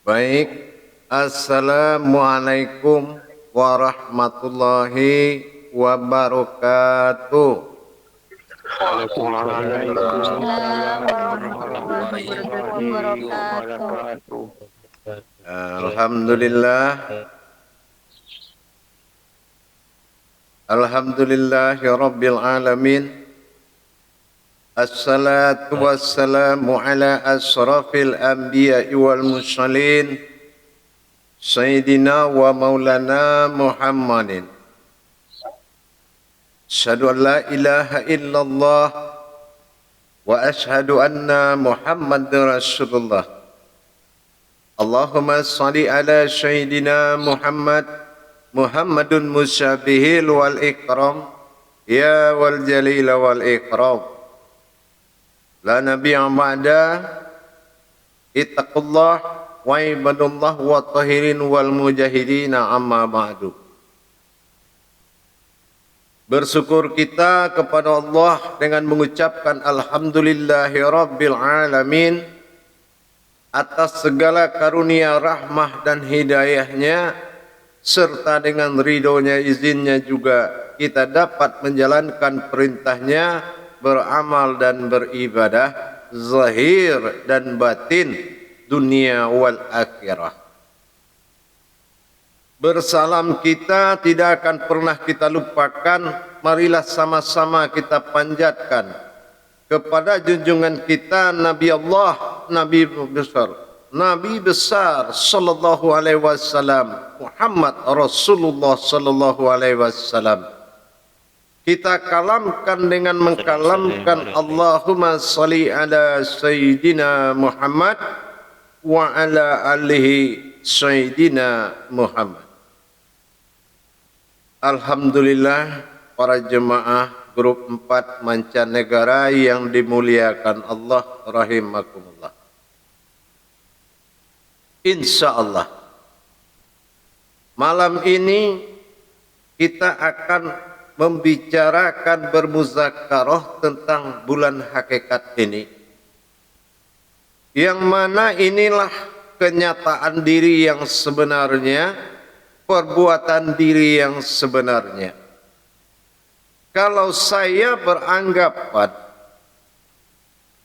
Baik, Assalamualaikum warahmatullahi wabarakatuh. Waalaikumsalam warahmatullahi wabarakatuh. Alhamdulillahi rabbil alamin. Assalatu wassalamu ala asrafil anbiya'i wal mursalin Sayyidina wa maulana Muhammadin. Asyhadu an la ilaha illallah wa asyhadu anna Muhammadar Rasulullah. Allahumma salli ala Sayyidina Muhammadun musyabihil wal ikram ya wal jalil wal ikram. La nabiyya ba'da ittaqullah wa ibadullah wa tahirin wal mujahidina amma ba'du. Bersyukur kita kepada Allah dengan mengucapkan alhamdulillahi rabbil alamin atas segala karunia rahmah dan hidayahnya, serta dengan ridhonya izinnya juga kita dapat menjalankan perintahnya, beramal dan beribadah zahir dan batin, dunia wal akhirah. Bersalam kita tidak akan pernah kita lupakan. Marilah sama-sama kita panjatkan kepada junjungan kita Nabi Allah, Nabi besar sallallahu alaihi wasallam, Muhammad Rasulullah sallallahu alaihi wasallam. Kita kalamkan dengan mengkalamkan Allahumma salli ala Sayyidina Muhammad wa ala alihi Sayyidina Muhammad. Alhamdulillah, para jemaah grup 4 mancanegara yang dimuliakan Allah rahimakumullah. Insyaallah malam ini kita akan membicarakan bermuzakarah tentang bulan hakikat ini, yang mana inilah kenyataan diri yang sebenarnya, perbuatan diri yang sebenarnya. Kalau saya beranggapan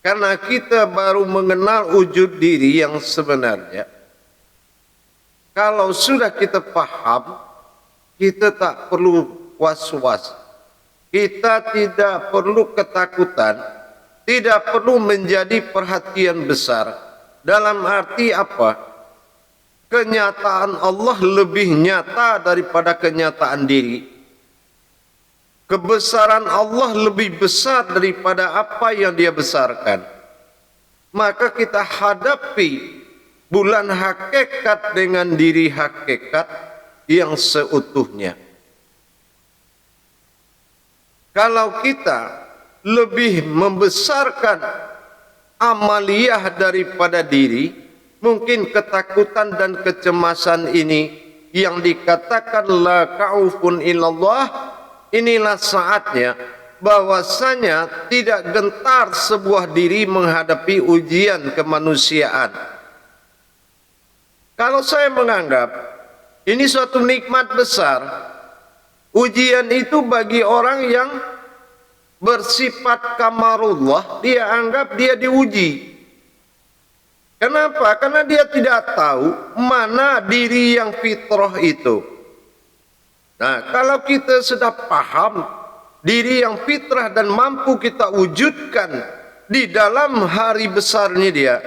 karena kita baru mengenal wujud diri yang sebenarnya, kalau sudah kita paham, kita tak perlu was-was, kita tidak perlu ketakutan, tidak perlu menjadi perhatian besar. Dalam arti apa? Kenyataan Allah lebih nyata daripada kenyataan diri. Kebesaran Allah lebih besar daripada apa yang Dia besarkan. Maka kita hadapi bulan hakikat dengan diri hakikat yang seutuhnya. Kalau kita lebih membesarkan amaliyah daripada diri, mungkin ketakutan dan kecemasan ini yang dikatakan la ka'ufun illallah, inilah saatnya bahwasanya tidak gentar sebuah diri menghadapi ujian kemanusiaan. Kalau saya menganggap ini suatu nikmat besar, ujian itu bagi orang yang bersifat kamarullah, dia anggap dia diuji. Kenapa? Karena dia tidak tahu mana diri yang fitrah itu. Nah, kalau kita sudah paham diri yang fitrah dan mampu kita wujudkan di dalam hari besarnya dia,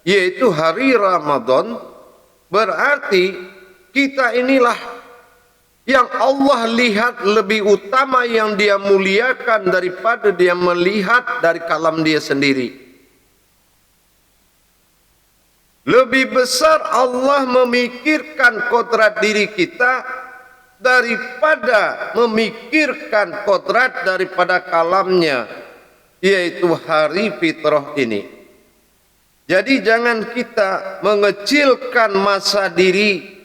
yaitu hari Ramadan, berarti kita inilah yang Allah lihat lebih utama, yang Dia muliakan daripada Dia melihat dari kalam Dia sendiri. Lebih besar Allah memikirkan kodrat diri kita daripada memikirkan kodrat daripada kalamnya, yaitu hari fitrah ini. Jadi jangan kita mengecilkan masa diri,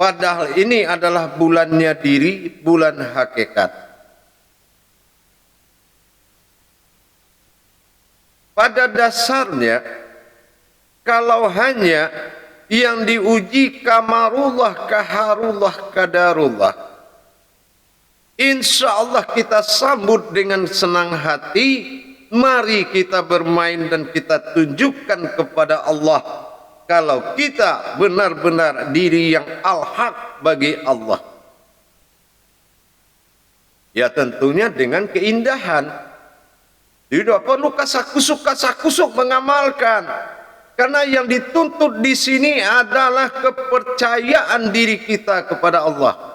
padahal ini adalah bulannya diri, bulan hakikat. Pada dasarnya, kalau hanya yang diuji kamarullah, kaharullah, kadarullah. Insya Allah kita sambut dengan senang hati. Mari kita bermain dan kita tunjukkan kepada Allah kalau kita benar-benar diri yang al-haq bagi Allah. Ya tentunya dengan keindahan. Tidak perlu kasak-kusuk mengamalkan. Karena yang dituntut di sini adalah kepercayaan diri kita kepada Allah.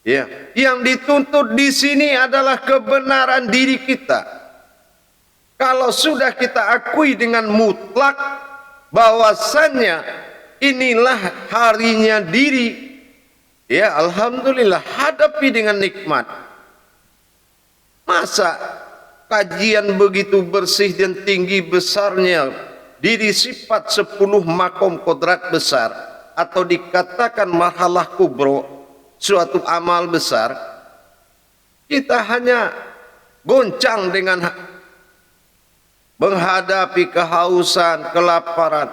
Ya, yang dituntut di sini adalah kebenaran diri kita. Kalau sudah kita akui dengan mutlak bahwasannya inilah harinya diri, ya alhamdulillah, hadapi dengan nikmat. Masa kajian begitu bersih dan tinggi besarnya diri sifat 10 makom kodrat besar, atau dikatakan marhalah kubro, suatu amal besar, kita hanya goncang dengan menghadapi kehausan, kelaparan.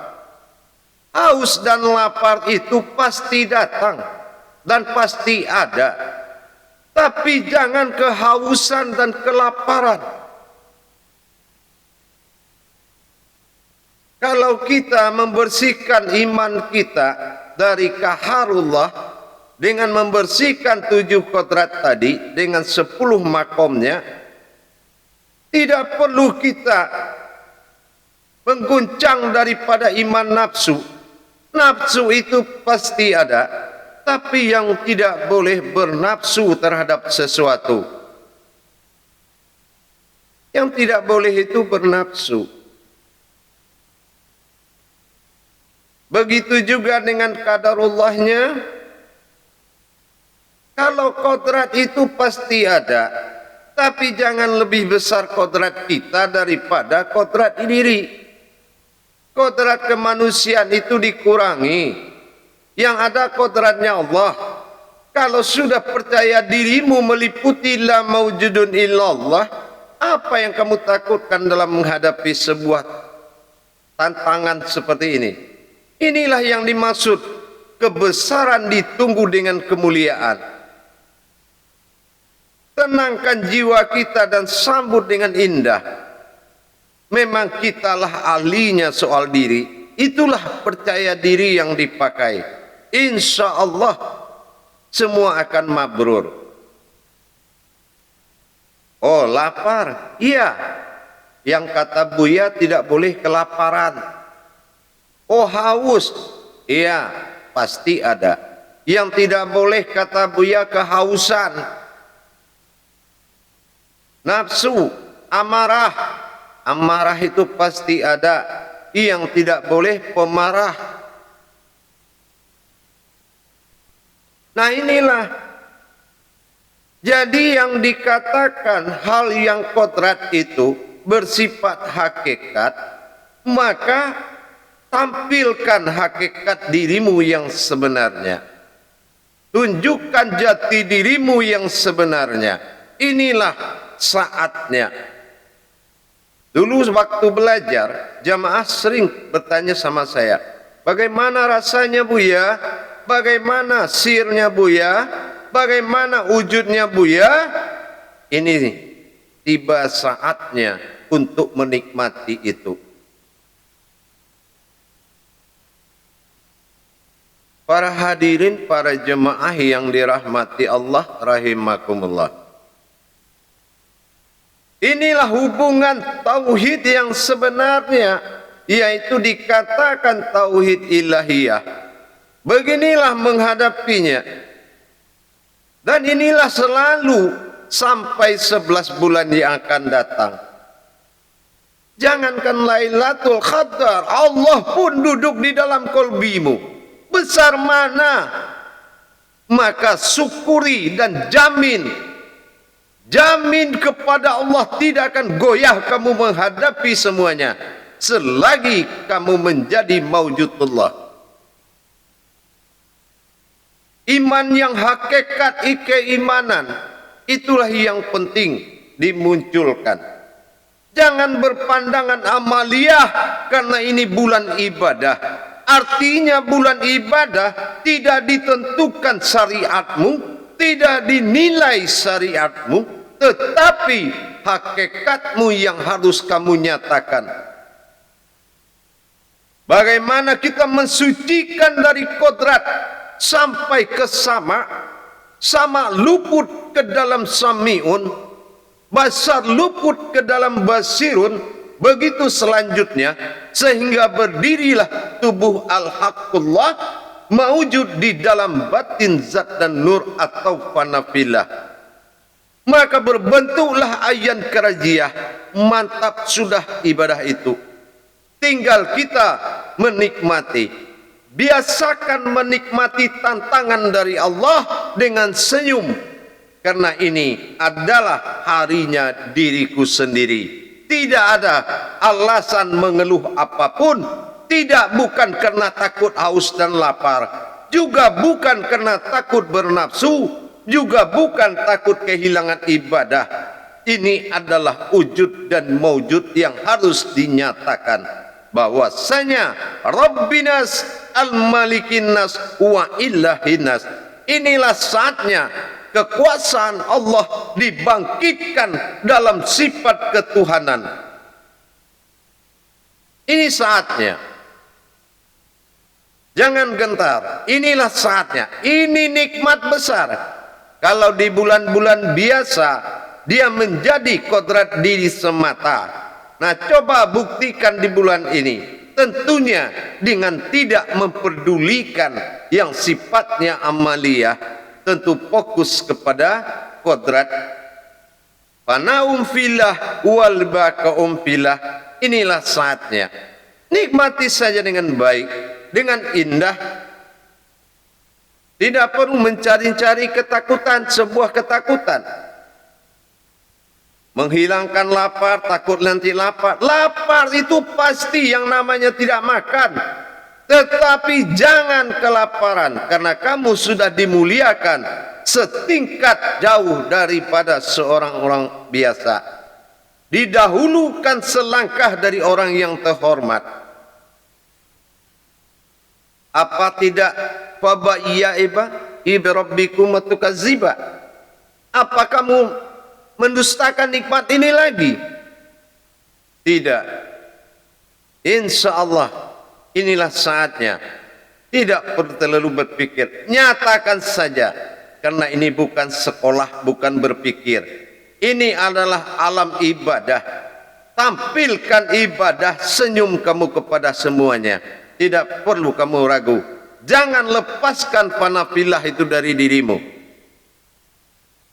Haus dan lapar itu pasti datang dan pasti ada, tapi jangan kehausan dan kelaparan. Kalau kita membersihkan iman kita dari kaharullah dengan membersihkan 7 kodrat tadi dengan 10 makomnya, tidak perlu kita mengguncang daripada iman nafsu. Nafsu itu pasti ada, tapi yang tidak boleh bernafsu terhadap sesuatu. Yang tidak boleh itu bernafsu. Begitu juga dengan qadarullahnya. Kalau kodrat itu pasti ada, tapi jangan lebih besar kodrat kita daripada kodrat diri. Kodrat kemanusiaan itu dikurangi. Yang ada kodratnya Allah. Kalau sudah percaya dirimu meliputi la maujudun illallah, apa yang kamu takutkan dalam menghadapi sebuah tantangan seperti ini? Inilah yang dimaksud kebesaran ditunggu dengan kemuliaan. Tenangkan jiwa kita dan sambut dengan indah. Memang kitalah ahlinya soal diri. Itulah percaya diri yang dipakai. Insya Allah semua akan mabrur. Oh lapar? Iya. Yang kata Buya tidak boleh kelaparan. Oh haus? Iya pasti ada. Yang tidak boleh kata Buya kehausan. Nafsu, amarah. Amarah itu pasti ada. Yang tidak boleh pemarah. Nah inilah. Jadi yang dikatakan hal yang kodrat itu bersifat hakikat, maka tampilkan hakikat dirimu yang sebenarnya. Tunjukkan jati dirimu yang sebenarnya. Inilah saatnya. Dulu waktu belajar, jamaah sering bertanya sama saya, bagaimana rasanya Buya? Bagaimana sirnya Buya? Bagaimana wujudnya Buya? Ini tiba saatnya untuk menikmati itu. Para hadirin, para jemaah yang dirahmati Allah rahimakumullah. Inilah hubungan tauhid yang sebenarnya, yaitu dikatakan tauhid ilahiyah. Beginilah menghadapinya. Dan inilah selalu sampai 11 bulan yang akan datang. Jangankan Lailatul Qadar, Allah pun duduk di dalam kolbimu. Besar mana? Maka syukuri dan jamin kepada Allah tidak akan goyah kamu menghadapi semuanya selagi kamu menjadi maujudullah. Iman yang hakikat keimanan itulah yang penting dimunculkan. Jangan berpandangan amaliyah karena ini bulan ibadah. Artinya bulan ibadah tidak ditentukan syariatmu, tidak dinilai syariatmu, tetapi hakikatmu yang harus kamu nyatakan. Bagaimana kita mensucikan dari kodrat sampai ke sama luput ke dalam sami'un, basar luput ke dalam basirun, begitu selanjutnya, sehingga berdirilah tubuh al-haqqullah mawujud di dalam batin zat dan nur atau fanafilah. Maka berbentuklah ayan kerajiah. Mantap sudah ibadah itu. Tinggal kita menikmati. Biasakan menikmati tantangan dari Allah dengan senyum. Karena ini adalah harinya diriku sendiri. Tidak ada alasan mengeluh apapun. Tidak, bukan karena takut haus dan lapar. Juga bukan karena takut bernafsu. Juga bukan takut kehilangan ibadah. Ini adalah wujud dan maujud yang harus dinyatakan. Bahwasanya Rabbinas al-Malikinas wa ilahinas. Inilah saatnya kekuasaan Allah dibangkitkan dalam sifat ketuhanan. Ini saatnya. Jangan gentar. Inilah saatnya. Ini nikmat besar. Kalau di bulan-bulan biasa dia menjadi kodrat diri semata. Nah, coba buktikan di bulan ini. Tentunya dengan tidak memperdulikan yang sifatnya amaliyah. Tentu fokus kepada kodrat. Fanaum filah wal baqaum filah. Inilah saatnya. Nikmati saja dengan baik, dengan indah. Tidak perlu mencari-cari ketakutan, sebuah ketakutan. Menghilangkan lapar, takut nanti lapar. Lapar itu pasti yang namanya tidak makan. Tetapi jangan kelaparan, karena kamu sudah dimuliakan setingkat jauh daripada seorang orang biasa. Didahulukan selangkah dari orang yang terhormat. Apa tidak? Fabaiya ibrabbikum tukaziba. Apa kamu mendustakan nikmat ini lagi? Tidak. Insya Allah inilah saatnya. Tidak perlu terlalu berpikir. Nyatakan saja. Karena ini bukan sekolah, bukan berpikir. Ini adalah alam ibadah. Tampilkan ibadah, senyum kamu kepada semuanya. Tidak perlu kamu ragu. Jangan lepaskan fanafilah itu dari dirimu.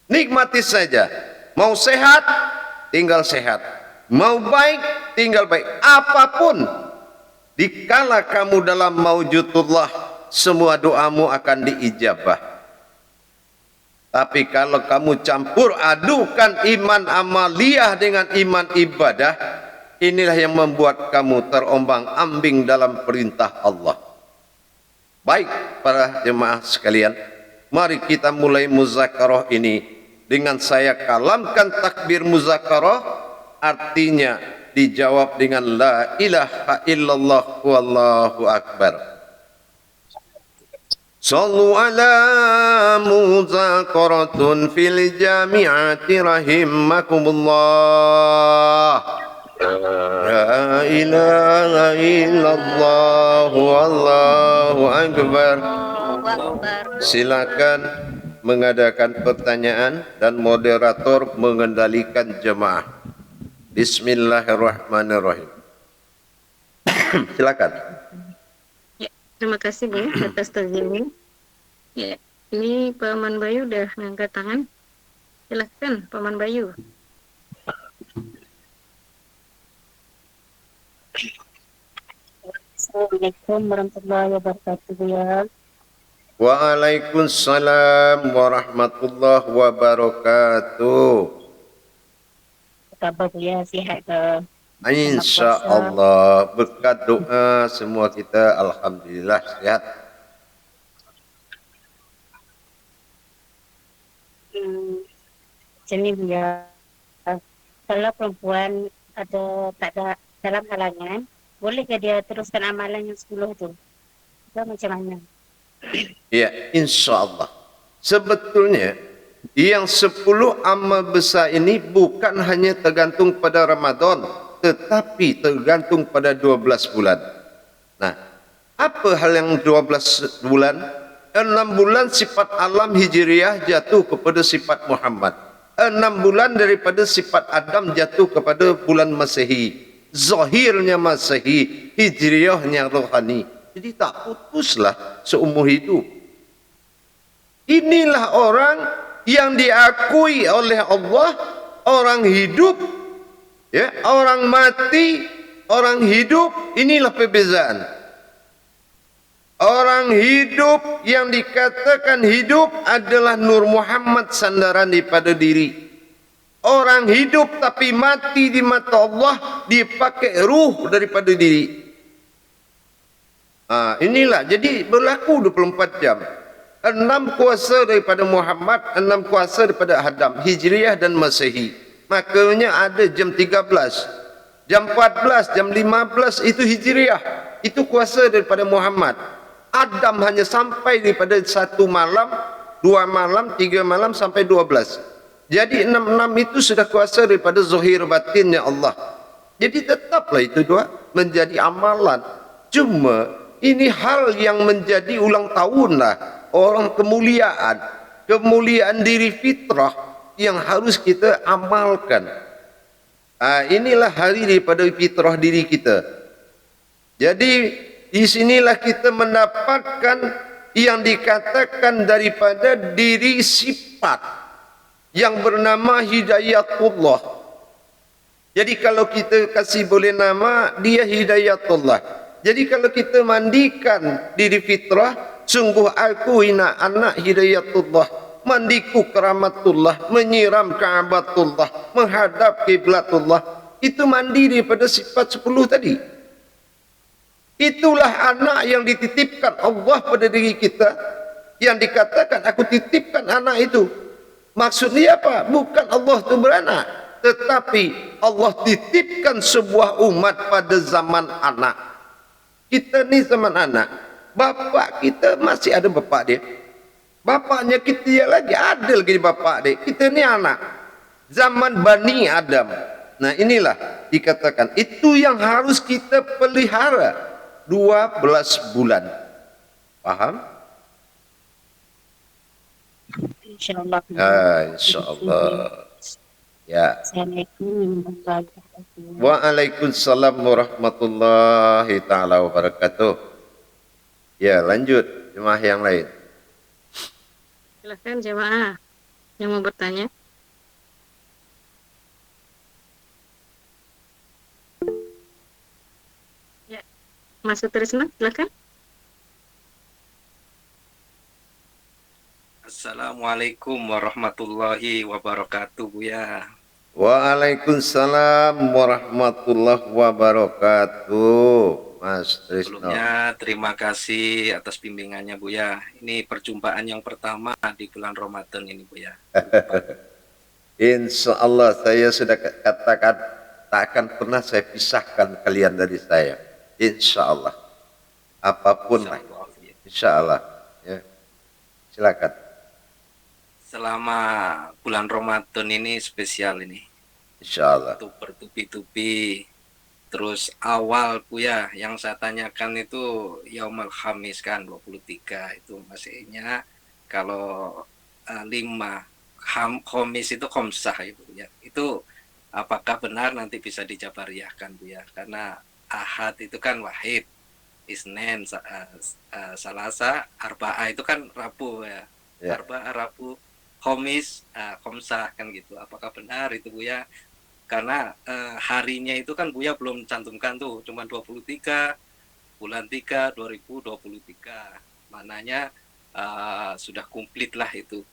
Nikmati saja. Mau sehat, tinggal sehat. Mau baik, tinggal baik. Apapun, dikala kamu dalam maujudullah, semua doamu akan diijabah. Tapi kalau kamu campur adukan iman amaliyah dengan iman ibadah, inilah yang membuat kamu terombang-ambing dalam perintah Allah. Baik para jemaah sekalian, mari kita mulai muzakarah ini dengan saya kalamkan takbir muzakarah, artinya dijawab dengan la ilaha illallah wallahu akbar. Sallu ala muzakaratun fil jami'ati rahimakumullah. La ilaha illallah wallahu akbar. Silakan mengadakan pertanyaan dan moderator mengendalikan jemaah. Bismillahirrahmanirrahim. Silakan. Ya, terima kasih Bu atas takzimnya. Ya, ini Paman Bayu udah ngangkat tangan. Silakan Paman Bayu. Assalamualaikum warahmatullahi wabarakatuh ya. Waalaikumsalam warahmatullahi wabarakatuh. Kabar ya, sehat ke? Insya Allah berkat doa semua kita alhamdulillah sehat. Jadi ya, kalau perempuan ada tak ada dalam halangan, bolehkah dia teruskan amalan yang 10 itu? Itu macam mana? Ya, insya Allah. Sebetulnya yang 10 amal besar ini bukan hanya tergantung pada Ramadan, tetapi tergantung pada 12 bulan. Nah, apa hal yang 12 bulan? 6 bulan sifat alam hijriah jatuh kepada sifat Muhammad. 6 bulan daripada sifat Adam jatuh kepada bulan Masehi. Zahirnya Masehi, hijriahnya rohani. Jadi tak putuslah seumur hidup. Inilah orang yang diakui oleh Allah, orang hidup, ya, orang mati, orang hidup. Inilah perbezaan. Orang hidup yang dikatakan hidup adalah Nur Muhammad sandaran daripada diri. Orang hidup tapi mati di mata Allah, dipakai ruh daripada diri. Inilah, jadi berlaku 24 jam. 6 kuasa daripada Muhammad, 6 kuasa daripada Adam, Hijriah dan Masehi. Makanya ada jam 13, jam 14, jam 15 itu Hijriah. Itu kuasa daripada Muhammad. Adam hanya sampai daripada 1 malam, 2 malam, 3 malam sampai 12. Jadi 6-6 itu sudah kuasa daripada zahir batinnya Allah. Jadi tetaplah itu dua menjadi amalan. Cuma ini hal yang menjadi ulang tahun lah. Orang kemuliaan. Kemuliaan diri fitrah yang harus kita amalkan. Inilah hari daripada fitrah diri kita. Jadi di sinilah kita mendapatkan yang dikatakan daripada diri sifat yang bernama Hidayatullah. Jadi kalau kita kasih boleh nama, dia Hidayatullah. Jadi kalau kita mandikan diri fitrah, sungguh aku ina anak Hidayatullah, mandiku keramatullah, menyiram ka'batullah, menghadap kiblatullah. Itu mandi daripada sifat 10 tadi. Itulah anak yang dititipkan Allah pada diri kita, yang dikatakan aku titipkan anak itu. Maksudnya apa? Bukan Allah itu beranak, tetapi Allah titipkan sebuah umat pada zaman anak. Kita ni zaman anak. Bapak kita masih ada bapak dia. Bapaknya kita dia lagi ada lagi bapak dia. Kita ni anak. Zaman Bani Adam. Nah inilah dikatakan. Itu yang harus kita pelihara. 12 bulan. Faham? InsyaAllah. InsyaAllah. Ya. Assalamualaikum warahmatullahi wabarakatuh. Waalaikumsalam warahmatullahi ta'ala wabarakatuh. Ya, lanjut jemaah yang lain. Silahkan jemaah yang mau bertanya. Ya, Mas Sutrisno, silahkan. Assalamualaikum warahmatullahi wabarakatuh, Buya. Waalaikumsalam warahmatullahi wabarakatuh. Mas Trisno. Sebelumnya terima kasih atas bimbingannya, Buya. Ini perjumpaan yang pertama di bulan Ramadan ini, Buya. Insya Allah saya sudah katakan tak akan pernah saya pisahkan kalian dari saya. Insya Allah. Apapun lah. Insya Allah. Ya. Silakan. Selama bulan Ramadan ini spesial ini. Insya Allah. Untuk bertubi-tubi. Terus awal, Buya, yang saya tanyakan itu Yaumul Khamis kan 23 itu maksudnya kalau 5 Khamis itu khomsah itu ya. Itu apakah benar nanti bisa dijabariahkan, Buya? Karena Ahad itu kan wahid, Isnin, Salasa, Arba'ah itu kan Rabu ya. Ya. Arba'ah, Rabu, Khamis, khomsah kan gitu. Apakah benar itu, Buya? Karena harinya itu kan Buya belum cantumkan tuh, cuma 23 bulan 3 2023. Maknanya sudah komplit lah itu.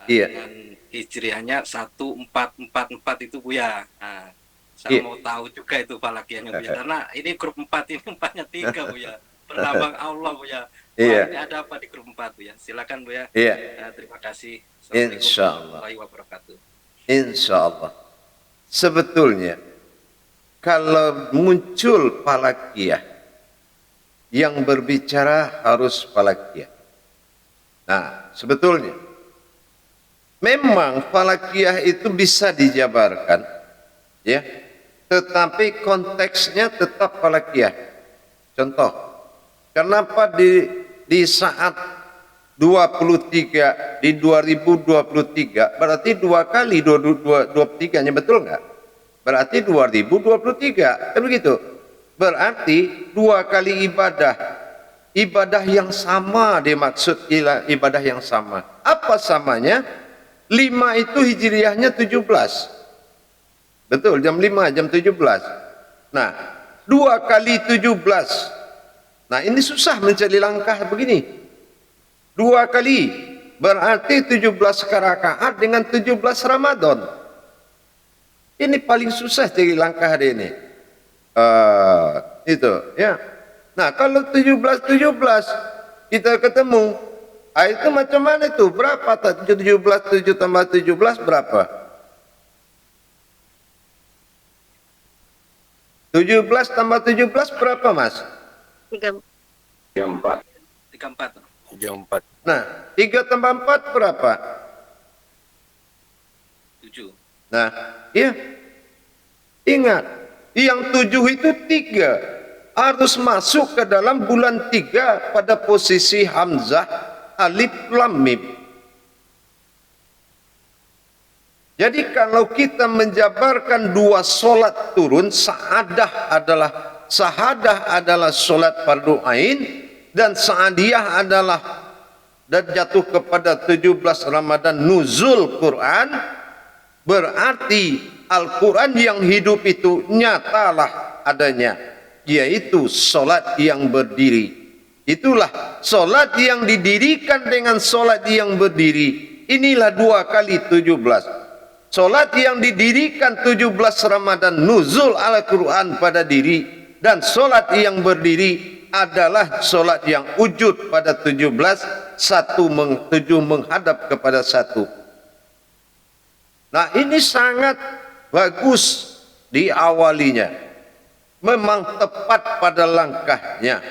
Iya. Dengan hijriahnya 1444 itu, Buya. Nah, saya mau tahu juga itu falakiannya, Buya. Karena ini grup 4 ini 4-nya 3, Buya. Berlambang Allah, Buya. Iya. Ini ada apa di grup 4, Buya? Silakan, Buya. Iya. Terima kasih. Insya Allah. Warahmatullahi wabarakatuh. Insya Allah. Sebetulnya kalau muncul falakiyah, yang berbicara harus falakiyah. Nah, sebetulnya memang falakiyah itu bisa dijabarkan, ya, tetapi konteksnya tetap falakiyah. Contoh, kenapa di saat 23 di 2023 berarti 2 kali 23-nya, betul nggak? Berarti 2023, kan begitu? Berarti 2 kali ibadah yang sama, dimaksud ibadah yang sama. Apa samanya? 5 itu hijriahnya 17. Betul, jam 5, jam 17. Nah, 2 kali 17. Nah, ini susah mencari langkah begini. 2 kali berarti 17 rakaat dengan 17 Ramadan. Ini paling susah cari langkah hari ini. Itu, ya. Nah, kalau 17 kita ketemu, itu macam mana itu? Berapa? 17 7 tambah 17 berapa? 17 tambah 17 berapa, Mas? 34. 34. Nah, 3 tambah 4 berapa? 7. Nah, iya. Ingat, yang 7 itu 3. Harus masuk ke dalam bulan 3 pada posisi hamzah, alif, lam, mim. Jadi kalau kita menjabarkan 2 solat turun, sahadah adalah solat fardu ain, dan saadiyah adalah dan jatuh kepada 17 Ramadan nuzul Quran, berarti Al-Quran yang hidup itu nyatalah adanya, yaitu solat yang berdiri. Itulah solat yang didirikan dengan solat yang berdiri. Inilah 2 kali 17. Solat yang didirikan 17 Ramadan nuzul Al-Quran pada diri, dan solat yang berdiri adalah solat yang wujud pada 17, 7 menghadap kepada 1. Nah, ini sangat bagus diawalinya. Memang tepat pada langkahnya.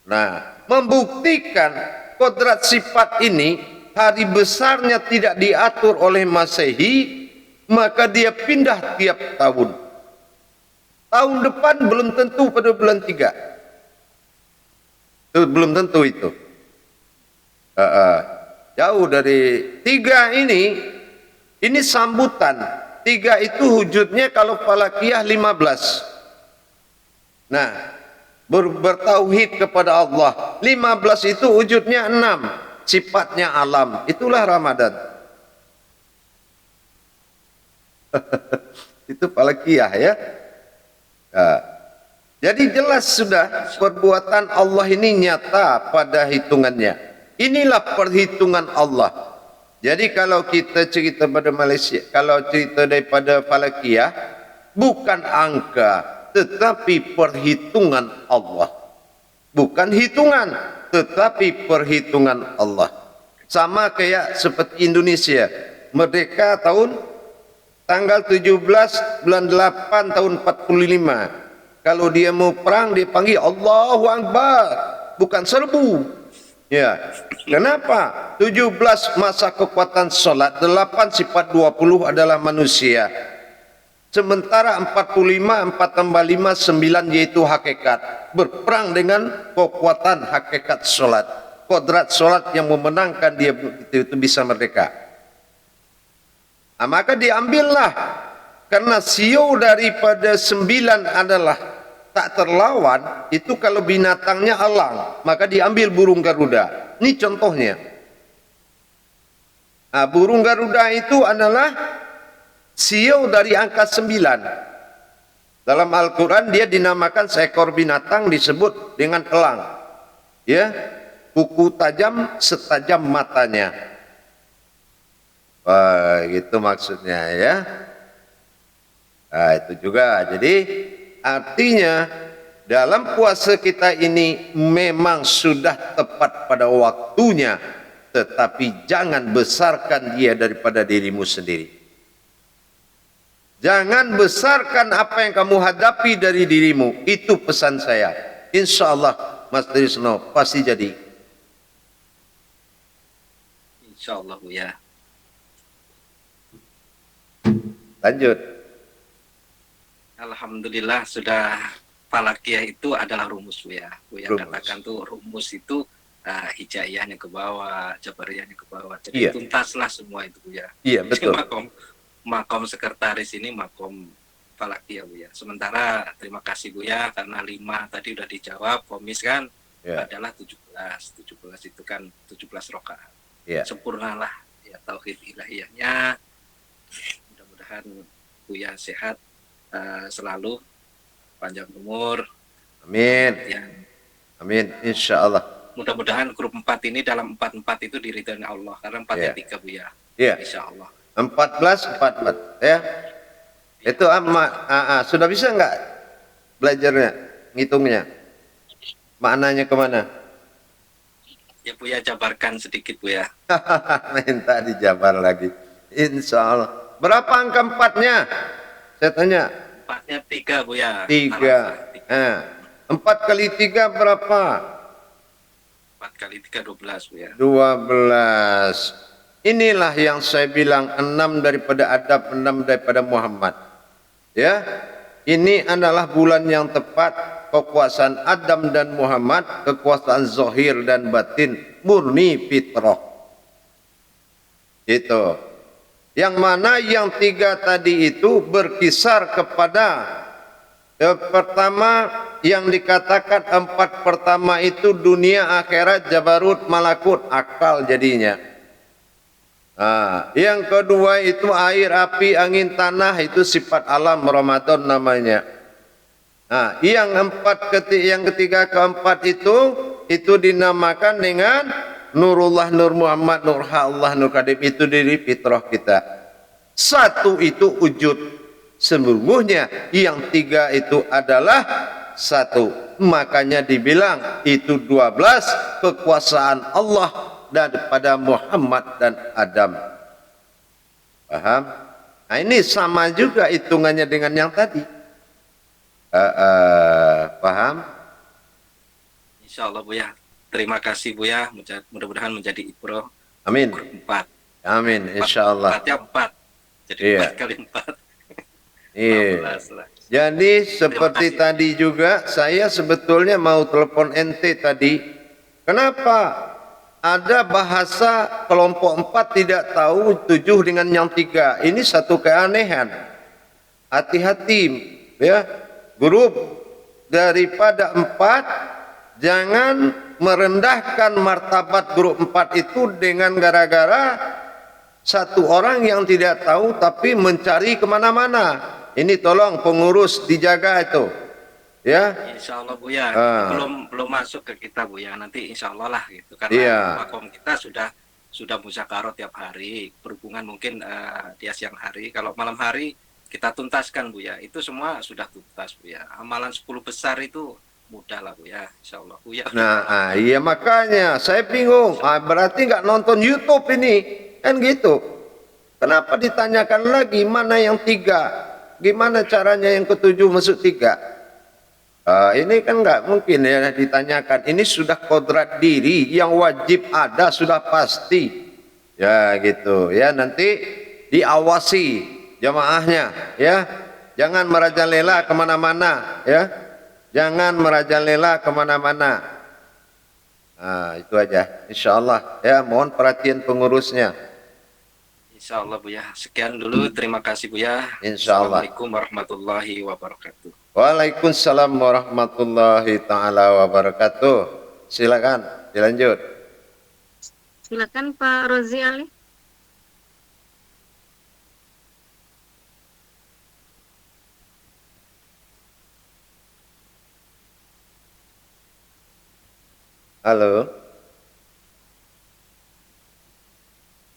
Nah, membuktikan kodrat sifat ini, hari besarnya tidak diatur oleh Masehi, maka dia pindah tiap tahun. Tahun depan belum tentu pada bulan 3. Belum tentu itu. Jauh dari 3 ini sambutan. 3 itu wujudnya kalau falakiyah 15. Nah, bertauhid kepada Allah. 15 itu wujudnya 6, sifatnya alam. Itulah Ramadan. Itu falakiyah, ya. Nah, jadi jelas sudah perbuatan Allah ini nyata pada hitungannya. Inilah perhitungan Allah. Jadi kalau kita cerita pada Malaysia, kalau cerita daripada falakiyah, bukan angka, tetapi perhitungan Allah. Bukan hitungan, tetapi perhitungan Allah. Sama kayak seperti Indonesia, merdeka tanggal 17 bulan 8 tahun 45. Kalau dia mau perang, dia panggil Allahu Akbar, bukan serbu. Ya, kenapa? 17 masa kekuatan solat, 8 sifat 20 adalah manusia. Sementara 45, 4 tambah 5, 9 yaitu hakikat. Berperang dengan kekuatan hakikat solat. Kodrat solat yang memenangkan dia itu bisa merdeka. Nah, maka diambillah, karena sio daripada 9 adalah tak terlawan, itu kalau binatangnya elang, maka diambil burung Garuda. Ini contohnya. Nah, burung Garuda itu adalah sio dari angka 9. Dalam Al-Quran dia dinamakan seekor binatang disebut dengan elang. Ya, kuku tajam setajam matanya. Wah, gitu maksudnya, ya. Nah, itu juga. Jadi artinya dalam puasa kita ini memang sudah tepat pada waktunya, tetapi jangan besarkan dia daripada dirimu sendiri. Jangan besarkan apa yang kamu hadapi dari dirimu. Itu pesan saya. Insya Allah Mas Trisno pasti jadi. Insya Allah Buya. Lanjut. Alhamdulillah sudah falakiyah itu adalah rumus Buya. Buya Rumus. katakan tuh rumus itu hijaiyahnya ke bawah, jabariyahnya ke bawah. Jadi Iya. tuntaslah semua itu Buya. Iya betul. Makom sekretaris ini makom falakiyah Buya. Sementara terima kasih Buya karena 5 tadi udah dijawab, komis kan Ya. adalah 17. 17 itu kan 17 rakaat. Ya. Sempurnalah ya tauhid ilahiyahnya. Mudah-mudahan Buya sehat selalu, panjang umur. Amin. Ya, Amin. Insya Allah. mudah-mudahan grup 4 ini dalam 4-4 itu diridhoi Allah karena 4 Ya. 3 Buya. Ya. Insya Allah. 14 ya. Itu sudah bisa nggak belajarnya, ngitungnya? Maknanya kemana? Ya Buya jabarkan sedikit Buya. Minta dijabar lagi. Insya Allah. Berapa angka 4-nya? Saya tanya. 4-nya 3 Buya. 3. 4 kali 3 berapa? 4 kali 3 12 Buya. 12. Inilah yang saya bilang 6 daripada adab, 6 daripada Muhammad. Ya. Ini adalah bulan yang tepat, kekuasaan Adam dan Muhammad, kekuasaan zahir dan batin, murni fitrah. Itu. Yang mana yang 3 tadi itu berkisar kepada pertama yang dikatakan 4 pertama itu dunia, akhirat, jabarut, malakut, akal jadinya. Yang kedua itu air, api, angin, tanah, itu sifat alam Ramadan namanya. Yang ketiga, keempat itu dinamakan dengan Nurullah, Nur Muhammad, Nur Allah, Nur Kadim, itu diri fitrah kita. 1 itu wujud. Sesungguhnya yang 3 itu adalah 1. Makanya dibilang itu 12 kekuasaan Allah daripada Muhammad dan Adam. Paham? Ini sama juga hitungannya dengan yang tadi. Paham? Insya Allah Buya. Terima kasih Buya. Mudah-mudahan menjadi ibrah. Amin. 4. Amin. Insya Allah. 4 Jadi Iya. 4 kali 4. Iya. 15 lah. Jadi seperti tadi juga saya sebetulnya mau telepon ente tadi. Kenapa? Ada bahasa kelompok 4 tidak tahu 7 dengan yang 3. Ini satu keanehan. Hati-hati ya. Grup daripada 4 jangan merendahkan martabat grup 4 itu dengan gara-gara satu orang yang tidak tahu tapi mencari kemana-mana. Ini tolong pengurus dijaga itu. Ya. Insya Allah Buya, belum masuk ke kita Buya, nanti Insya Allah lah gitu karena makom kita sudah musyawarah tiap hari, berhubungan mungkin dia siang hari, kalau malam hari kita tuntaskan Buya, itu semua sudah tuntas Buya. Amalan 10 besar itu mudah lah Buya, Insya Allah Buya. Iya makanya saya bingung. Berarti nggak nonton YouTube ini kan gitu. Kenapa ditanyakan lagi mana yang 3? Gimana caranya yang ke-7 masuk 3? Ini kan nggak mungkin ya ditanyakan. Ini sudah kodrat diri yang wajib ada, sudah pasti. Ya gitu ya, nanti diawasi jamaahnya ya. Jangan merajalela kemana-mana ya. Jangan merajalela kemana-mana. Itu aja. Insya Allah ya, mohon perhatian pengurusnya. Insya Allah Buya. Sekian dulu, terima kasih Buya. Insya Allah. Assalamualaikum warahmatullahi wabarakatuh. Waalaikumsalam warahmatullahi taala wabarakatuh. Silakan, dilanjut. Silakan Pak Rozi Ali. Halo.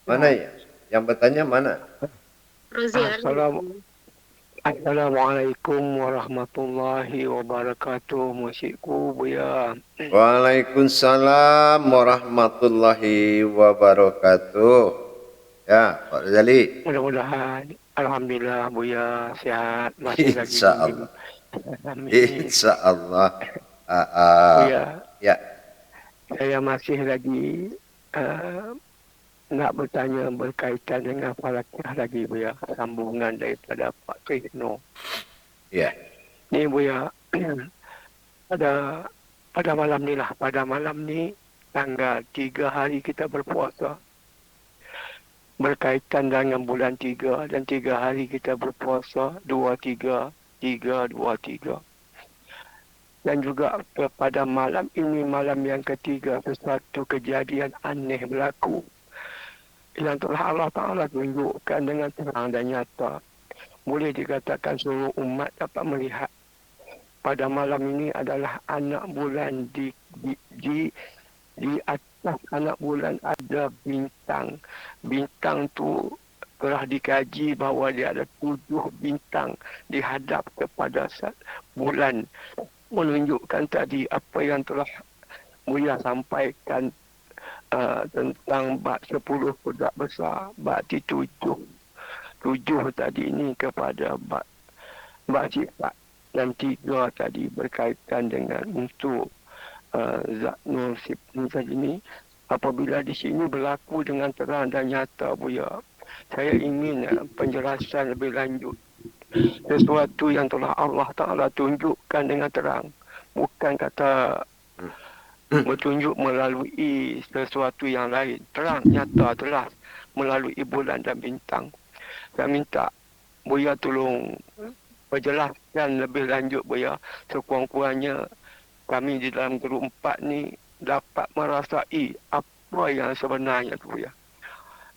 Mana ya? Yang bertanya mana? Rozi Ali. Assalamualaikum warahmatullahi wabarakatuh. Musikku Buya. Waalaikumsalam warahmatullahi wabarakatuh. Ya, Pak Rizali. Mudah-mudahan Alhamdulillah Buya sihat masih lagi Insya minum. Allah. Amin. Insya Allah. Buya, Ya. saya masih lagi nak bertanya berkaitan dengan falakiyah lagi Buya, sambungan daripada Pak Krisno. Ya. Ni Buya, pada malam ni lah, pada malam ni tanggal 3 hari kita berpuasa. Berkaitan dengan bulan 3 dan 3 hari kita berpuasa 2-3, 3-2-3. Dan juga pada malam ini, malam yang ketiga, sesuatu kejadian aneh berlaku. Yang telah Allah Ta'ala tunjukkan dengan terang dan nyata. Boleh dikatakan seluruh umat dapat melihat. Pada malam ini adalah anak bulan di atas anak bulan ada bintang. Bintang tu telah dikaji bahawa dia ada 7 bintang dihadap kepada bulan. Menunjukkan tadi apa yang telah Buya sampaikan tentang bab 10 budak besar, bakti 7. 7 tadi ini kepada bab sifat. Dan 3 tadi berkaitan dengan untuk zat nur sifat ini. Apabila di sini berlaku dengan terang dan nyata Buya, saya ingin penjelasan lebih lanjut. Sesuatu yang telah Allah Ta'ala tunjukkan dengan terang. Bukan kata bertunjuk melalui sesuatu yang lain. Terang, nyata, jelas melalui bulan dan bintang. Saya minta Buya tolong berjelaskan lebih lanjut Buya. Sekurang-kurangnya kami di dalam grup 4 ni dapat merasai apa yang sebenarnya tu Buya.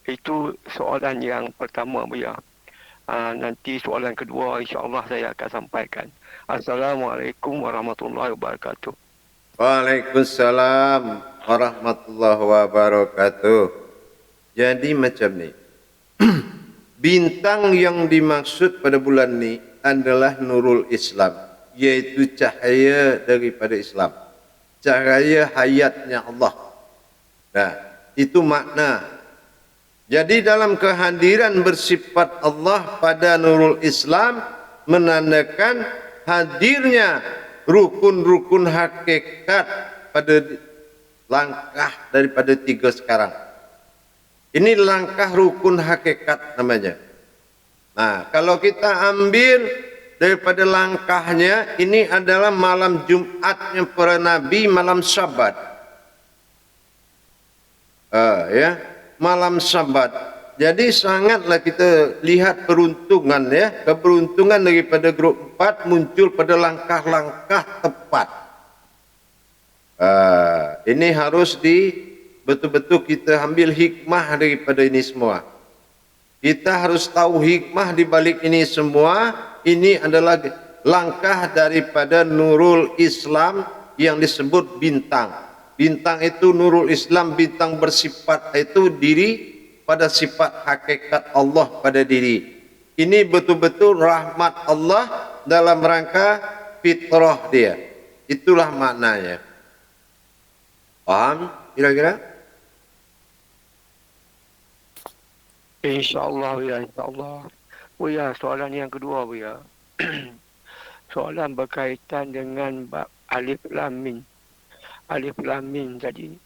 Itu soalan yang pertama Buya. Nanti soalan kedua insya-Allah saya akan sampaikan. Assalamualaikum warahmatullahi wabarakatuh. Waalaikumsalam warahmatullahi wabarakatuh. Jadi macam ni. Bintang yang dimaksud pada bulan ni adalah nurul Islam, yaitu cahaya daripada Islam. Cahaya hayatnya Allah. Nah, itu makna. Jadi dalam kehadiran bersifat Allah pada nurul Islam menandakan hadirnya rukun-rukun hakikat pada langkah daripada 3 sekarang. Ini langkah rukun hakikat namanya. Nah, kalau kita ambil daripada langkahnya, ini adalah malam Jumatnya para Nabi, malam Sabat. Ya, malam Sabat. Jadi sangatlah kita lihat peruntungan ya, keberuntungan daripada grup 4 muncul pada langkah-langkah tepat. Ini harus betul-betul kita ambil hikmah daripada ini semua. Kita harus tahu hikmah di balik ini semua. Ini adalah langkah daripada nurul Islam yang disebut bintang. Bintang itu nurul Islam, bintang bersifat itu diri pada sifat hakikat Allah pada diri. Ini betul-betul rahmat Allah dalam rangka fitrah dia. Itulah maknanya. Paham kira-kira? InsyaAllah ya, insyaAllah. Buya, soalan yang kedua Buya. Soalan berkaitan dengan bab alif lam mim. Alif lam mim tadi.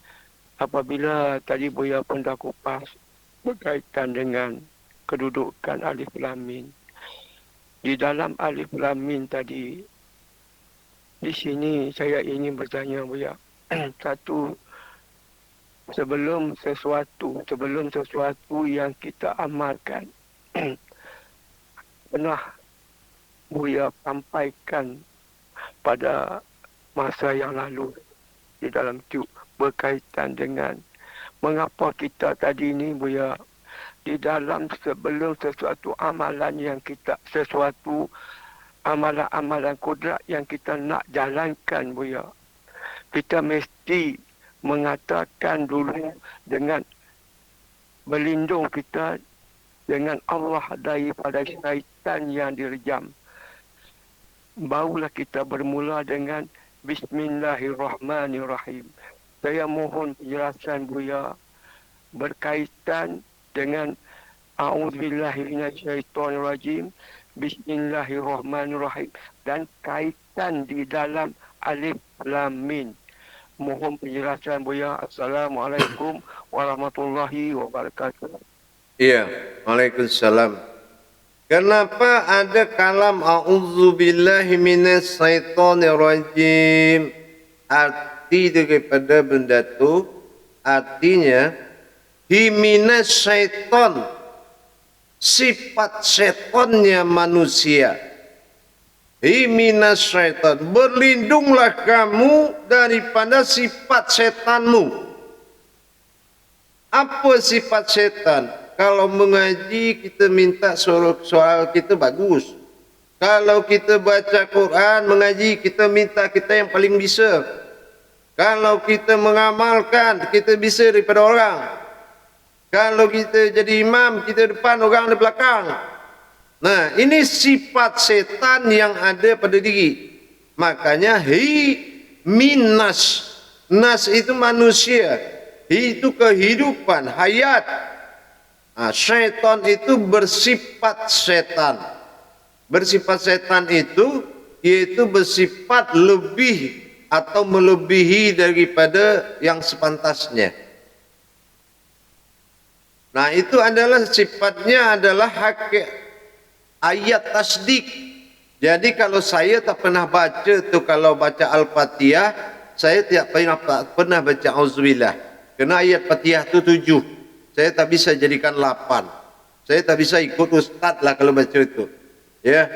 Apabila tadi Buya pun dah kupas berkaitan dengan kedudukan alif lam mim. Di dalam alif lam mim tadi, di sini saya ingin bertanya Buya. Satu, sebelum sesuatu yang kita amalkan, pernah Buya sampaikan pada masa yang lalu di dalam tube berkaitan dengan mengapa kita tadi ni Buya, di dalam sebelum sesuatu amalan yang kita, sesuatu amalan-amalan kudrat yang kita nak jalankan Buya, kita mesti mengatakan dulu dengan berlindung kita dengan Allah daripada syaitan yang direjam. Barulah kita bermula dengan Bismillahirrahmanirrahim. Saya mohon penjelasan Buya berkaitan dengan A'udzubillahi minasyaitonirrajim. Bismillahirrahmanirrahim. Dan kaitan di dalam alif lam mim. Mohon penjelasan Buya. Assalamualaikum warahmatullahi wabarakatuh. Iya, Waalaikumsalam. Kenapa ada kalam a'udzubillahi minasyaitonirrajim? Arti daripada benda itu artinya himinas syaiton, sifat setonnya manusia. Himinas syaiton, berlindunglah kamu daripada sifat setanmu. Apa sifat setan? Kalau mengaji kita minta soal kita bagus. Kalau kita baca Quran, mengaji kita minta kita yang paling bisa. Kalau kita mengamalkan, kita bisa daripada orang. Kalau kita jadi imam, kita depan, orang di belakang. Nah, ini sifat setan yang ada pada diri. Makanya minas. Nas itu manusia. Itu kehidupan, hayat. Nah, syaitan itu bersifat setan. Bersifat setan itu yaitu bersifat lebih atau melebihi daripada yang sepantasnya. Nah, itu adalah sifatnya adalah ayat tasdik. Jadi kalau saya tak pernah baca tu, kalau baca Al-Fatihah, saya tidak pernah baca auzubillah. Kerana ayat Fatihah tu 7. Saya tak bisa jadikan 8. Saya tak bisa ikut ustaz lah kalau baca itu. Ya.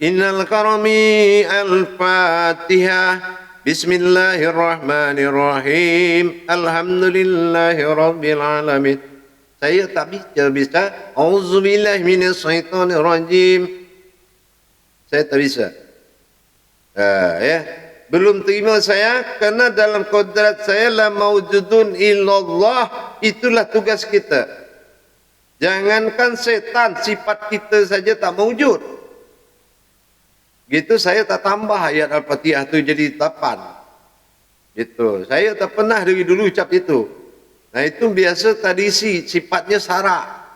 Innal karami Al-Fatihah. Bismillahirrahmanirrahim. Alhamdulillahi rabbil alamin. Saya tak bisa. Auzubillahi minasyaitonirrajim. Saya tak bisa. Ya. Belum terima saya kerana dalam kodrat saya la maujudun illallah. Itulah tugas kita. Jangankan setan, sifat kita saja tak maujud. Gitu saya tak tambah ayat Al-Fatihah tu jadi 8. Gitu. Saya tak pernah dari dulu ucap itu. Nah, itu biasa tradisi, sifatnya syarak.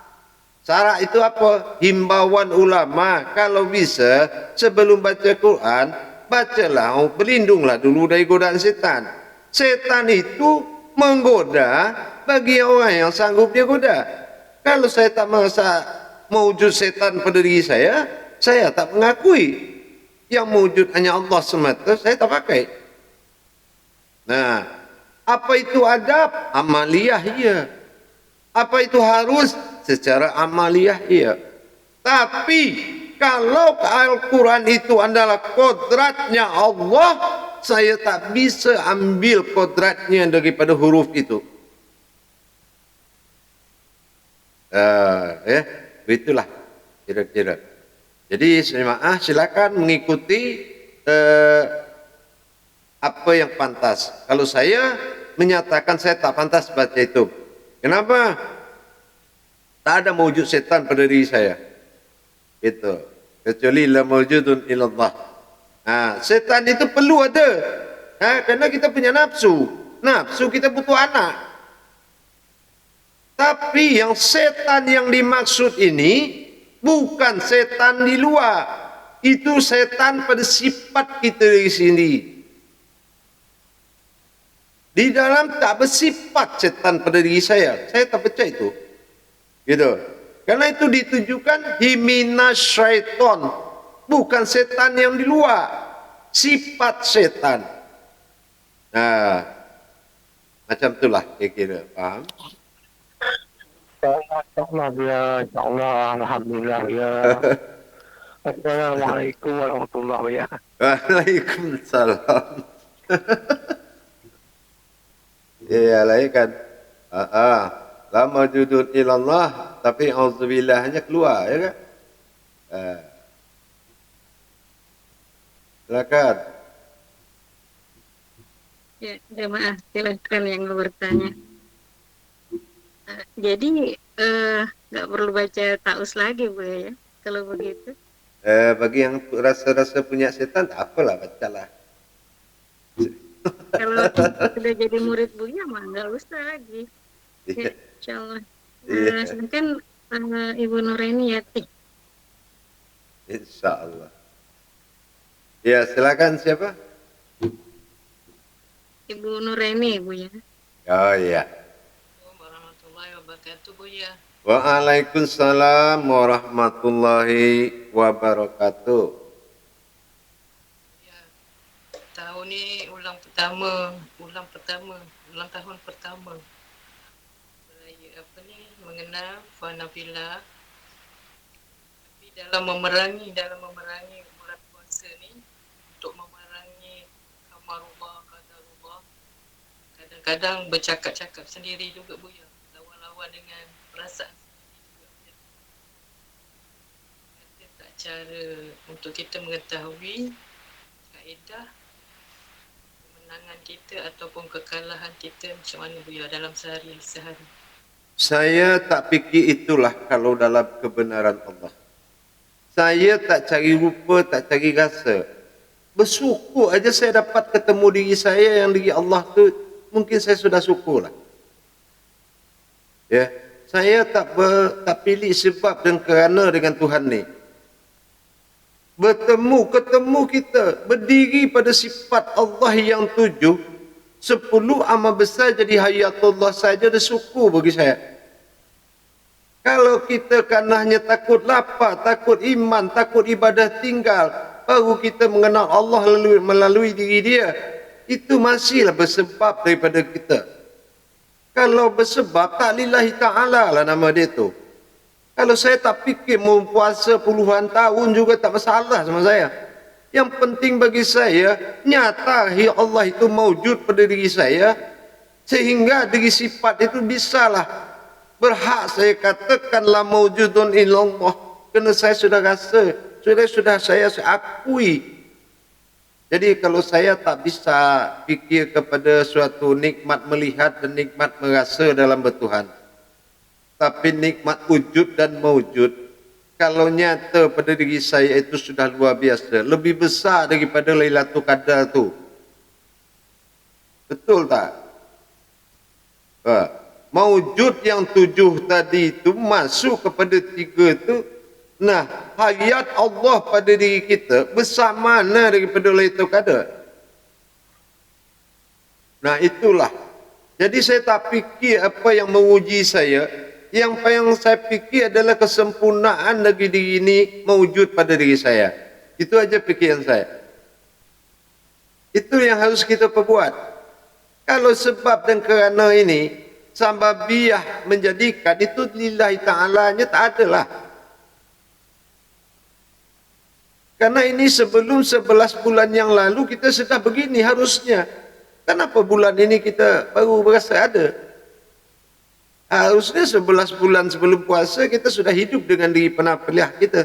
Syarak itu apa? Himbauan ulama. Kalau bisa, sebelum baca Quran, bacalah, berlindunglah dulu dari godaan setan. Setan itu menggoda bagi orang yang sanggup dia goda. Kalau saya tak merasa mewujud setan pada diri saya tak mengakui. Yang mewujud hanya Allah semata, saya tak pakai. Nah, apa itu adab? Amaliyah, iya. Apa itu harus? Secara amaliyah, iya. Tapi kalau Al-Quran itu adalah kodratnya Allah, saya tak bisa ambil kodratnya daripada huruf itu. Ya, begitulah kira-kira. Jadi jemaah silakan mengikuti apa yang pantas. Kalau saya menyatakan saya tak pantas baca itu. Kenapa? Tak ada mewujud setan pada diri saya. Itu. Kecuali la mawjudun illallah. Setan itu perlu ada. Kerana kita punya nafsu. Nafsu kita butuh anak. Tapi yang setan yang dimaksud ini bukan setan di luar. Itu setan pada sifat kita di sini. Di dalam tak bersifat setan pada diri saya. Saya tak percaya itu. Gitu. Karena itu ditujukan himinas syaiton. Bukan setan yang di luar. Sifat setan. Nah, macam itulah kira-kira. Faham? Allah, alhamdulillah ya. Assalamualaikum warahmatullahi wabarakatuh. Waalaikumsalam. Ya, lah kan. La mawjudun ilallah, tapi auzubillahnya keluar, ya kan? Silakan. Ya, jemaah silakan yang mau bertanya. Jadi nggak perlu baca taus lagi Bu ya, kalau begitu. Bagi yang rasa-rasa punya setan, tak apalah, bacalah. Kalau sudah jadi murid Buya mah nggak usah lagi. Ya, insyaallah. Iya, Sedangkan Ibu Nuraini Yati. insya Allah. Ya, silakan siapa? Ibu Nuraini, Bu ya. Oh iya. Warahmatullahi wabarakatuh, Bu ya. Waalaikumsalam warahmatullahi wabarakatuh. Ya, tahun ini ulang tahun pertama. Raya apa ni? Mengenal Fanabila. Tapi dalam memerangi bulan puasa ni, untuk memerangi kamarullah, qadarullah, kadang-kadang bercakap-cakap sendiri juga, Bu ya. Lawan-lawan dengan perasaan sendiri juga, Bu ya. Ada tak cara untuk kita mengetahui kaedah kemenangan kita ataupun kekalahan kita macam mana, Bu ya, dalam sehari. Saya tak fikir itulah kalau dalam kebenaran Allah. Saya tak cari rupa, tak cari rasa. Bersyukur aja saya dapat ketemu diri saya yang diri Allah tu, mungkin saya sudah syukur lah. Ya, saya tak pilih sebab dan kerana dengan Tuhan ni. Ketemu kita, berdiri pada sifat Allah yang 7, 10 amal besar jadi hayatullah saja dah syukur bagi saya. Kalau kita kan hanya takut lapar, takut iman, takut ibadah tinggal, baru kita mengenal Allah melalui diri dia, itu masihlah bersebab daripada kita. Kalau bersebab, tak lillahi ta'ala lah nama dia tu. Kalau saya tak fikir mau puasa puluhan tahun juga tak masalah sama saya. Yang penting bagi saya, nyata Allah itu mawjud pada diri saya, sehingga diri sifat itu bisalah berhak saya katakan la mawjudun illallah, kerana saya sudah rasa, sudah saya akui. Jadi kalau saya tak bisa fikir kepada suatu nikmat melihat dan nikmat merasa dalam bertuhan, tapi nikmat wujud dan mawjud, kalau nyata pada diri saya itu sudah luar biasa, lebih besar daripada Lailatul Qadar tu. Betul tak? Mawjud yang 7 tadi itu masuk kepada 3 tu. Nah, hayat Allah pada diri kita besar mana daripada Lailatul Qadar? Nah, itulah. Jadi saya tak fikir apa yang menguji saya. Yang saya fikir adalah kesempurnaan negeri diri ini mewujud pada diri saya. Itu aja fikiran saya. Itu yang harus kita perbuat. Kalau sebab dan kerana ini sababiyah menjadikan itu lillahi ta'alanya tak ada lah. Karena ini sebelum 11 bulan yang lalu kita sudah begini harusnya. Kenapa bulan ini kita baru berasa ada? Harusnya 11 bulan sebelum puasa kita sudah hidup dengan diri penafiliah kita.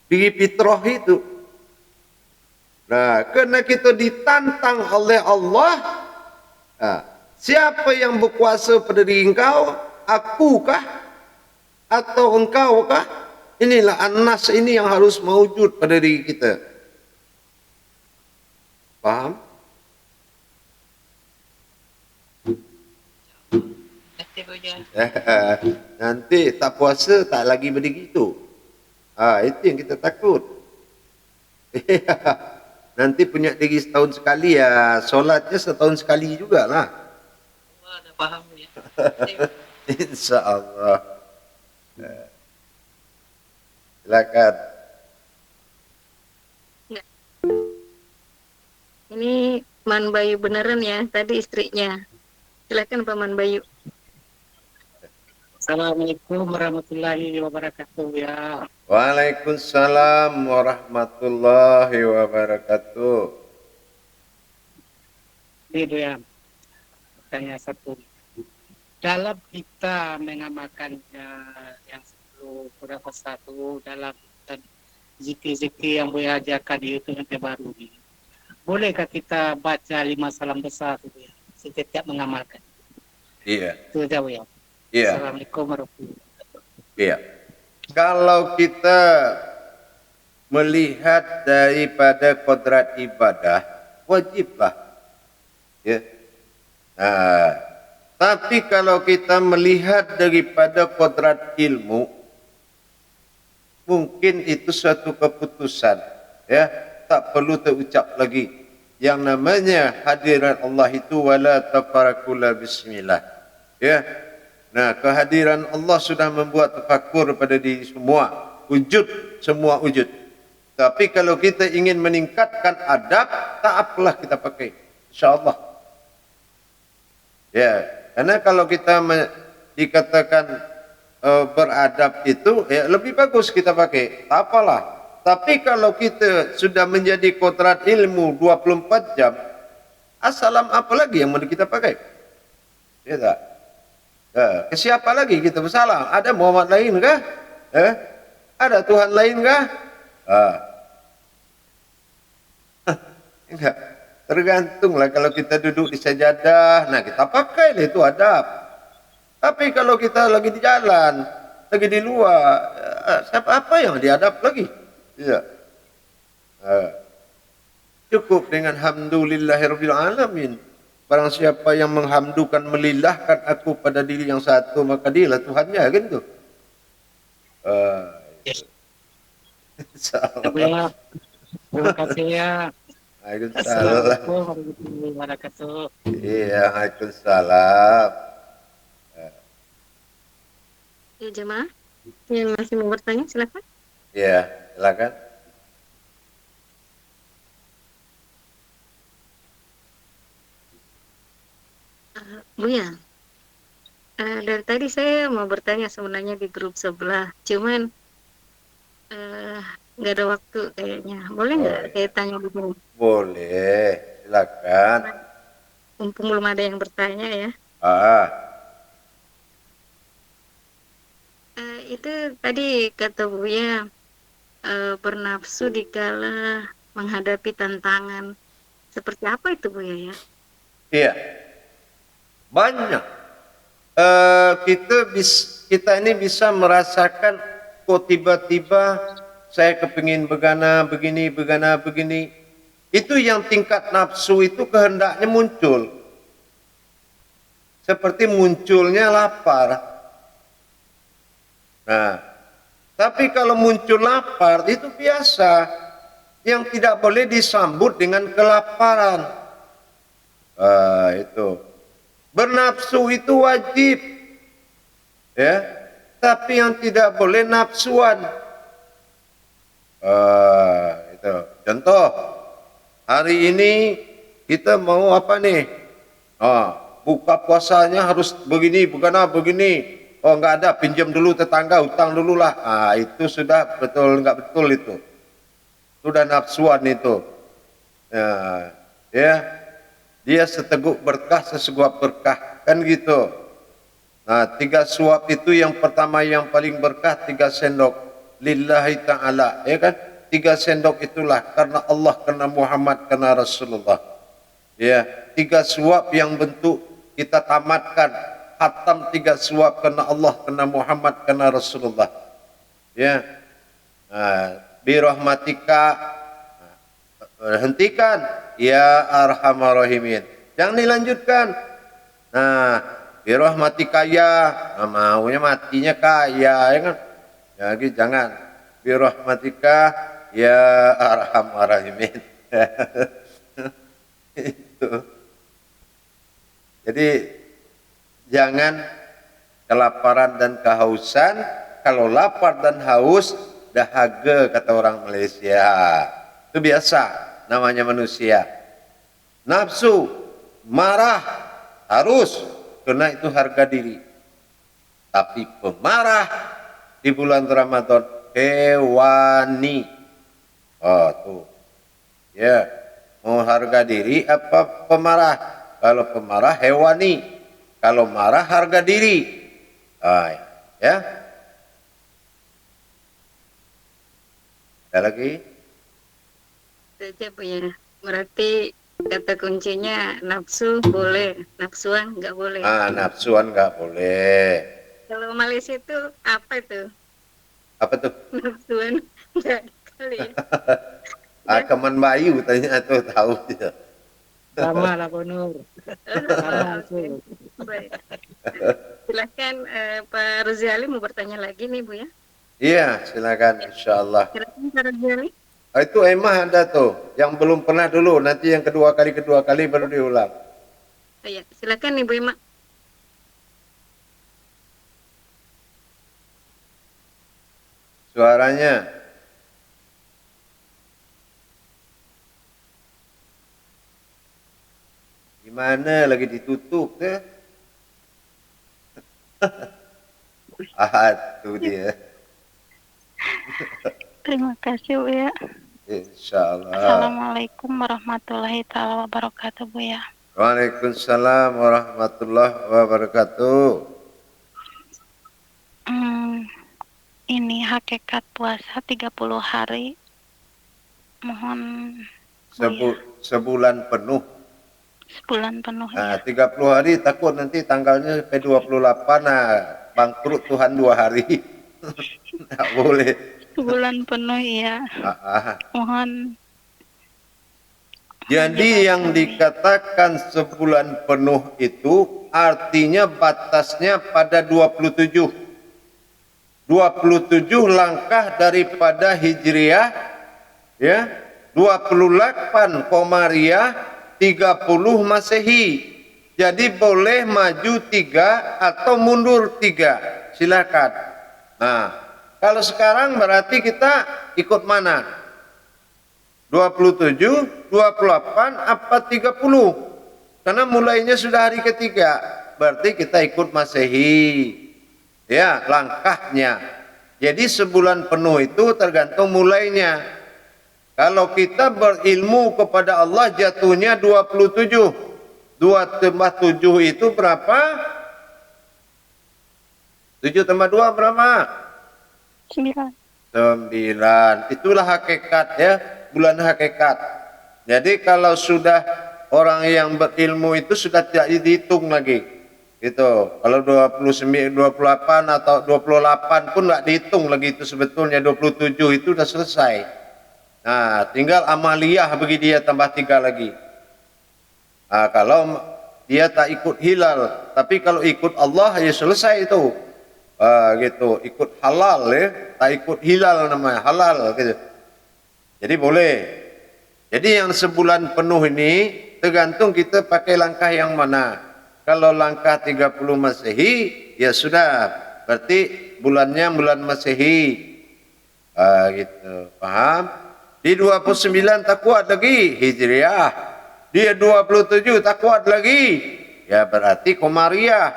Diri fitrah itu. Nah, kerana kita ditantang oleh Allah, siapa yang berkuasa pada diri engkau? Akukah? Atau engkaukah? Inilah an-nas ini yang harus mewujud pada diri kita. Faham? Nanti tak puasa tak lagi begitu. Itu yang kita takut. Nanti punya diri setahun sekali ya, solatnya setahun sekali jugalah. Wah, dah faham ya. InsyaAllah. Silakan. Ini Man Bayu beneran ya, tadi istrinya. Silakan Paman Bayu. Assalamualaikum warahmatullahi wabarakatuh ya. Waalaikumsalam warahmatullahi wabarakatuh. Itu ya. Tanya satu. Dalam kita mengamalkan yang 10 berapa satu dalam zikir-zikir yang boleh ajarkan di YouTube yang terbaru ini. Bolehkah kita baca 5 salam besar itu ya? Setiap mengamalkan. Iya. Itu jauh ya. Iya. Assalamualaikum warahmatullahi wabarakatuh. Iya. Kalau kita melihat daripada kodrat ibadah, wajiblah. Ya. Nah, Tapi kalau kita melihat daripada kodrat ilmu, mungkin itu suatu keputusan, ya, tak perlu terucap lagi. Yang namanya hadiran Allah itu wala tafarakula bismillah. Ya. Nah, kehadiran Allah sudah membuat tafakur pada diri semua, wujud, semua wujud. Tapi kalau kita ingin meningkatkan adab, tak apalah kita pakai, insyaallah. Ya, karena kalau kita dikatakan beradab itu, ya lebih bagus kita pakai, tak apalah. Tapi kalau kita sudah menjadi kodrat ilmu 24 jam, assalam apa lagi yang mau kita pakai? Ya tak? Ke siapa lagi kita bersalam? Ada Muhammad lain kah? Ada Tuhan lain kah? Enggak. Tergantunglah kalau kita duduk di sajadah, nah kita pakailah itu adab. Tapi kalau kita lagi di jalan, lagi di luar, siapa apa yang diadab lagi? Ya. Cukup dengan hamdulillahirabbil alamin. Barang siapa yang menghamdukan, melilahkan aku pada diri yang satu, maka dialah Tuhannya, kan tu. Ya, terima kasih ya. Waalaikumsalam. Assalamualaikum warahmatullahi wabarakatuh. Iya, waalaikumsalam. Ya, jemaah yang masih mau bertanya silakan. Iya, silakan. Buya, dari tadi saya mau bertanya sebenarnya di grup sebelah, cuman nggak ada waktu kayaknya. Boleh nggak saya tanya dulu? Boleh, silakan. Mumpung belum ada yang bertanya ya. Itu tadi kata Buya, bernafsu dikala menghadapi tantangan. Seperti apa itu Buya ya? Iya, banyak. Kita ini bisa merasakan kok tiba-tiba saya kepingin begini. Itu yang tingkat nafsu itu kehendaknya muncul. Seperti munculnya lapar. Nah, tapi kalau muncul lapar itu biasa. Yang tidak boleh disambut dengan kelaparan. Itu. Bernafsu itu wajib. Ya. Tapi yang tidak boleh nafsuan. Itu. Contoh, hari ini kita mau apa nih? Buka puasanya harus begini. Oh, enggak ada, pinjam dulu tetangga, utang dulu lah. Itu sudah betul, enggak betul itu. Sudah nafsuan itu. Ya. Dia seteguk berkah, seseguap berkah. Kan gitu. Nah, 3 suap itu yang pertama yang paling berkah, 3 sendok. Lillahi ta'ala. Ya kan? 3 sendok itulah. Karena Allah, karena Muhammad, karena Rasulullah. Ya. 3 suap yang bentuk kita tamatkan. Hatam 3 suap karena Allah, karena Muhammad, karena Rasulullah. Ya. Birahmatika. Hentikan. Ya Arhamar Rahimin. Jangan dilanjutkan. Nah, birahmatika ya. Maunya matinya kaya, ya kan? Jadi jangan. Birahmatika ya Arhamar Rahimin. Itu. Jadi jangan kelaparan dan kehausan. Kalau lapar dan haus, dahaga kata orang Malaysia. Itu biasa. Namanya manusia. Nafsu, marah, harus. Karena itu harga diri. Tapi pemarah di bulan Ramadan, hewani. Tuh. Ya. Mau harga diri apa pemarah? Kalau pemarah, hewani. Kalau marah, harga diri. Ya. Ada lagi? Saja Buya. Berarti kata kuncinya nafsu boleh, nafsuan nggak boleh. Nafsuan nggak boleh. Kalau Malaysia itu apa itu? Apa tuh? Nafsuan nggak kali ya. Keman Bayu tanya tuh tahu dia. Sama lah Bu Nur. Sama itu. Baik. Silahkan Pak Ruziali mau bertanya lagi nih Bu ya. Iya, silakan insyaallah. Silakan Pak Ruziali. Itu Emah ada tuh, yang belum pernah dulu, nanti yang kedua kali baru diulang. Iya, silakan Ibu Ima. Suaranya. Gimana lagi ditutup deh? Tuh dia. Terima kasih Bu ya. Insyaallah. Assalamualaikum warahmatullahi taala wabarakatuh Bu ya. Waalaikumsalam warahmatullahi wabarakatuh. Ini hakikat puasa 30 hari. Mohon Sebulan penuh. sebulan penuh Nah, ya. 30 hari takut nanti tanggalnya sampai 28 bangkrut Tuhan 2 hari. Nggak boleh. Sebulan penuh ya. Mohon. Jadi yang dikatakan sebulan penuh itu artinya batasnya pada 27. 27 langkah daripada Hijriah, ya, 28 Komariah, 30 Masehi. Jadi boleh maju 3 atau mundur 3. Silakan. Nah, kalau sekarang berarti kita ikut mana? 27, 28 apa 30? Karena mulainya sudah hari ketiga. Berarti kita ikut Masehi. Ya, langkahnya. Jadi sebulan penuh itu tergantung mulainya. Kalau kita berilmu kepada Allah jatuhnya 27. 2 tambah 7 itu berapa? 7 tambah 2 berapa? 9. 9. Itulah hakikat ya, bulan hakikat. Jadi kalau sudah orang yang berilmu itu sudah tidak dihitung lagi. Gitu. Kalau 29, 28 atau 28 pun nggak dihitung lagi itu sebetulnya 27 itu sudah selesai. Nah, tinggal amaliyah bagi dia tambah 3 lagi. Nah, kalau dia tak ikut hilal, tapi kalau ikut Allah ya selesai itu. Gitu, ikut halal ya, tak ikut hilal namanya, halal gitu. Jadi boleh. Jadi yang sebulan penuh ini tergantung kita pakai langkah yang mana. Kalau langkah 30 Masehi ya sudah, berarti bulannya bulan Masehi. Gitu, paham? Di 29 tak kuat lagi Hijriah. Dia 27 tak kuat lagi, ya berarti Komariah.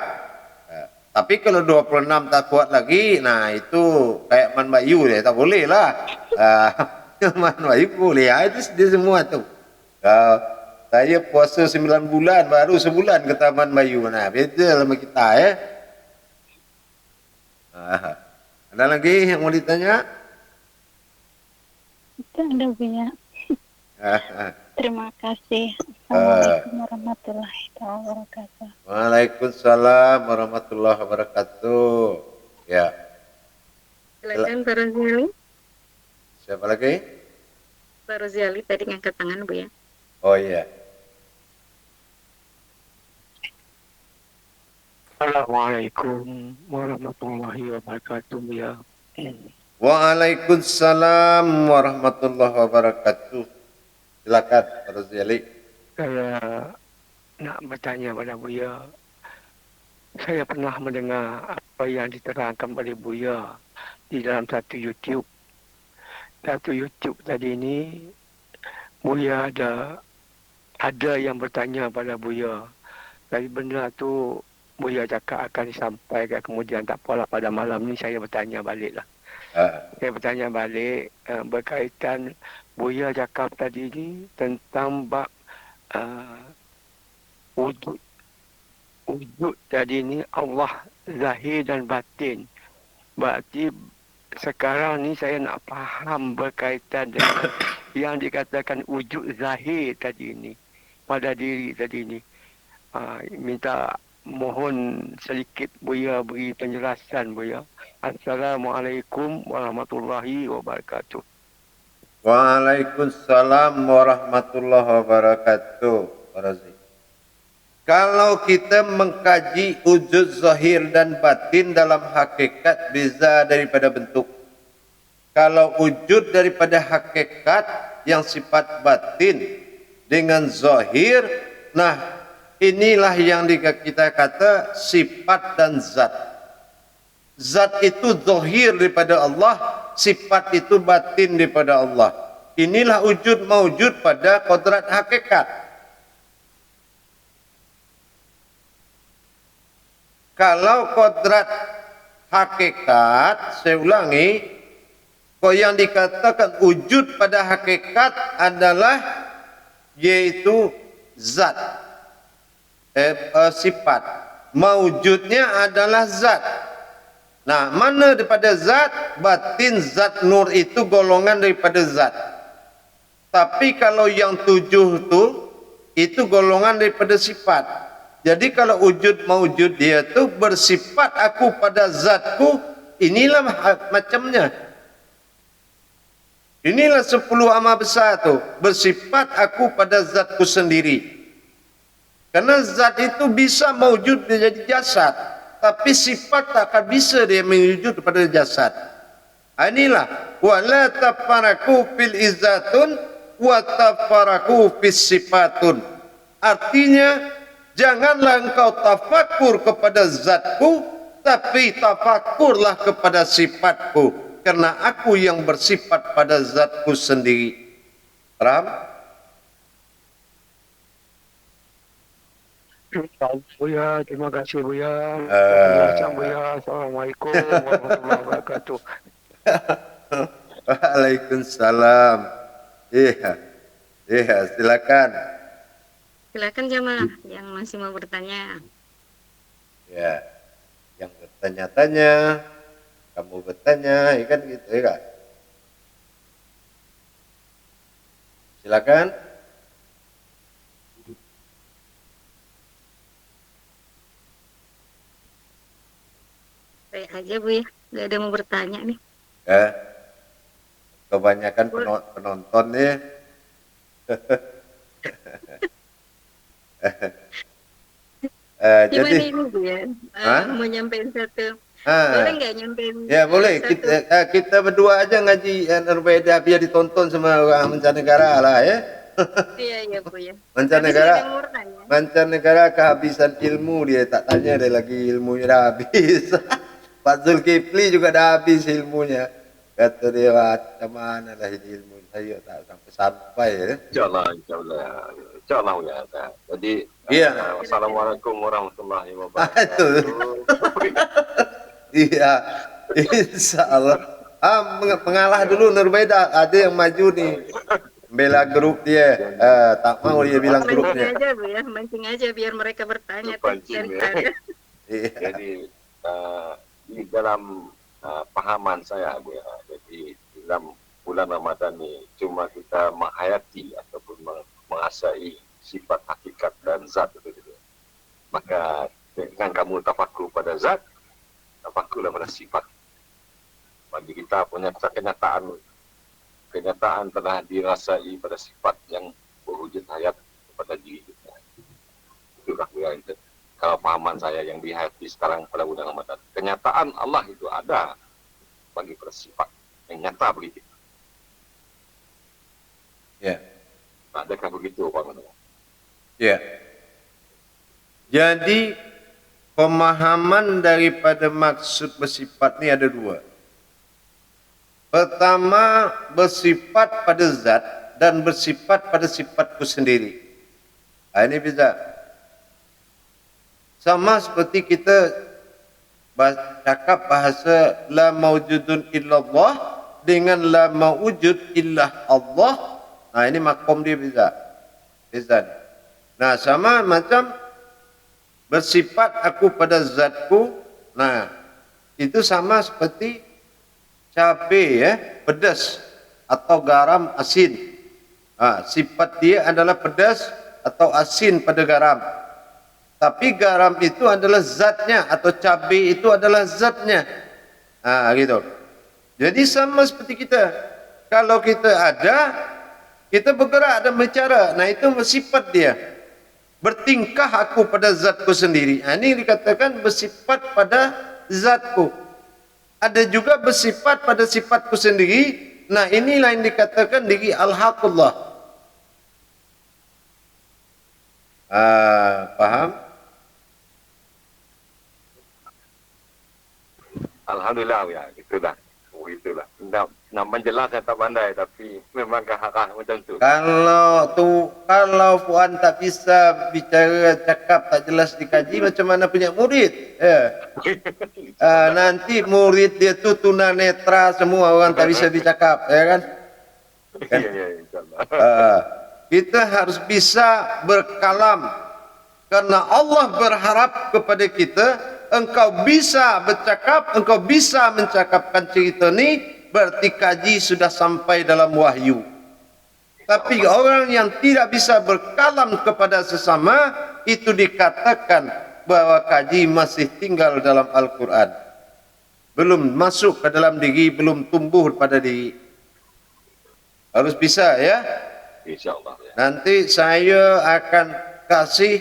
Tapi kalau 26 tak kuat lagi, nah itu kayak Man Bayu ya, tak boleh lah. Man Bayu boleh, itu dia semua tuh. Saya puasa 9 bulan, baru sebulan ke Taman Bayu. Nah, beda sama kita ya. Ada lagi yang mau ditanya? Itu ada Bu ya. Terima kasih. Assalamualaikum warahmatullahi wabarakatuh. Waalaikumsalam warahmatullahi wabarakatuh. Ya. Silakan Pak Ruziali. Siapa lagi? Pak Ruziali tadi ngangkat tangan Bu ya. Oh iya. Assalamualaikum warahmatullahi wabarakatuh ya. Waalaikumsalam warahmatullahi wabarakatuh. Silakan Pak Ruziali. Saya nak bertanya pada Buya. Saya pernah mendengar apa yang diterangkan oleh Buya di dalam satu YouTube. Satu YouTube tadi ini Buya ada yang bertanya pada Buya. Tapi benda tu Buya cakap akan disampaikan, kemudian tak apalah pada malam ni saya bertanya balik lah. Saya bertanya balik berkaitan Buya cakap tadi ni tentang bab wujud tadi ni Allah zahir dan batin. Berarti sekarang ni saya nak faham berkaitan dengan yang dikatakan wujud zahir tadi ni pada diri tadi ni. Minta mohon sedikit Buya beri penjelasan Buya. Assalamualaikum warahmatullahi wabarakatuh. Waalaikumsalam warahmatullahi wabarakatuh. Razi. Kalau kita mengkaji wujud zahir dan batin dalam hakikat beza daripada bentuk. Kalau wujud daripada hakikat yang sifat batin dengan zahir, nah inilah yang kita kata sifat dan zat. Zat itu zahir daripada Allah, sifat itu batin daripada Allah. Inilah wujud maujud pada kodrat hakikat. Kalau kodrat hakikat, saya ulangi, kau yang dikatakan wujud pada hakikat adalah yaitu zat, sifat. Maujudnya adalah zat. Nah, mana daripada zat? Batin zat nur itu golongan daripada zat. Tapi kalau yang 7 itu golongan daripada sifat. Jadi kalau wujud maujud dia tu bersifat aku pada zatku, inilah macamnya. Inilah 10 amal besar tu, bersifat aku pada zatku sendiri. Karena zat itu bisa maujud menjadi jasad, tapi sifat tak akan bisa dia mewujud pada jasad. Inilah wala tafaraku fil izzatun wa tafaraku fis sifatun. Artinya janganlah engkau tafakur kepada zatku, tapi tafakurlah kepada sifatku. Karena aku yang bersifat pada zatku sendiri. Paham? Buya, terima kasih Buya. Buya. Assalamualaikum warahmatullahi wabarakatuh. Waalaikumsalam. Iya, silakan. Silakan jamaah yang masih mau bertanya. Ya, yang bertanya-tanya, kamu bertanya, ya kan gitu ya kan? Silakan. Saya aja Bu ya, nggak ada mau bertanya nih. Ya, kebanyakan penonton nih. Gimana Jadi, ini Bu ya? Mau nyampein satu. Ah. Boleh nggak nyampein? ya boleh. Satu? Kita berdua aja ngaji Nurbaida biar ditonton sama orang mancanegara lah ya. Iya Bu ya. Mancanegara, mancanegara kehabisan ilmu dia tak tanya dia lagi ilmunya dah habis. Pak Zulkifli juga dah habis ilmunya. Kata dia macam mana lah ini ilmu saya tak sampai ya. Insyaallah ya. Jadi Iya. Assalamualaikum warahmatullahi wabarakatuh. Iya, insyaallah. Mengalah dulu Nurbaida, ada yang maju nih. Bela grup dia, tak mau dia bilang grupnya. Mancing aja Bu ya, mancing aja biar mereka bertanya. Mancing, ya. Iya. Jadi di dalam pahaman saya Bu ya, jadi dalam bulan Ramadan ini cuma kita menghayati ataupun mengasai sifat hakikat dan zat itu. Maka dengan kamu tafakur pada zat, tafakurlah pada sifat. Bagi kita punya kenyataan telah dirasai pada sifat yang berwujud hayat kepada diri kita. Itulah yang kalau pahaman saya yang dihayati sekarang pada bulan Ramadan. Kenyataan Allah itu ada bagi pada sifat yang nyata bagi kita. Ya. Adakah begitu Pak Manula? Ya. Jadi pemahaman daripada maksud bersifat ini ada dua. Pertama, bersifat pada zat dan bersifat pada sifatku sendiri. Ini bisa. Sama seperti kita cakap bahasa la maujudun illallah dengan la maujud illah Allah. Nah, ini makom dia bisa. Bisa. Nah, sama macam bersifat aku pada zatku. Nah, itu sama seperti cabai ya, pedas atau garam asin. Sifat dia adalah pedas atau asin pada garam. Tapi garam itu adalah zatnya atau cabai itu adalah zatnya. Gitu. Jadi sama seperti kita. Kalau kita ada, kita bergerak dan bicara. Nah, itu sifat dia. bertingkah aku pada zatku sendiri. Ini dikatakan bersifat pada zatku. Ada juga bersifat pada sifatku sendiri. Nah, inilah yang dikatakan diri al-haqullah. Paham? Alhamdulillah ya, itulah. Itulah. Nak menjelaskan tak pandai, tapi memang kahakah macam tu. Kalau Puan tak bisa bicara, cakap tak jelas dikaji, macam mana punya murid? Nanti murid dia tu tunanetra semua, orang tak bisa bercakap, ya kan? Ya, insyaAllah. Kita harus bisa berkalam, karena Allah berharap kepada kita, engkau bisa bercakap, engkau bisa mencakapkan cerita ni, berarti kaji sudah sampai dalam wahyu. Tapi orang yang tidak bisa berkalam kepada sesama, itu dikatakan bahwa kaji masih tinggal dalam Al-Quran. Belum masuk ke dalam diri, belum tumbuh pada diri. Harus bisa ya. InsyaAllah. Ya. Nanti saya akan kasih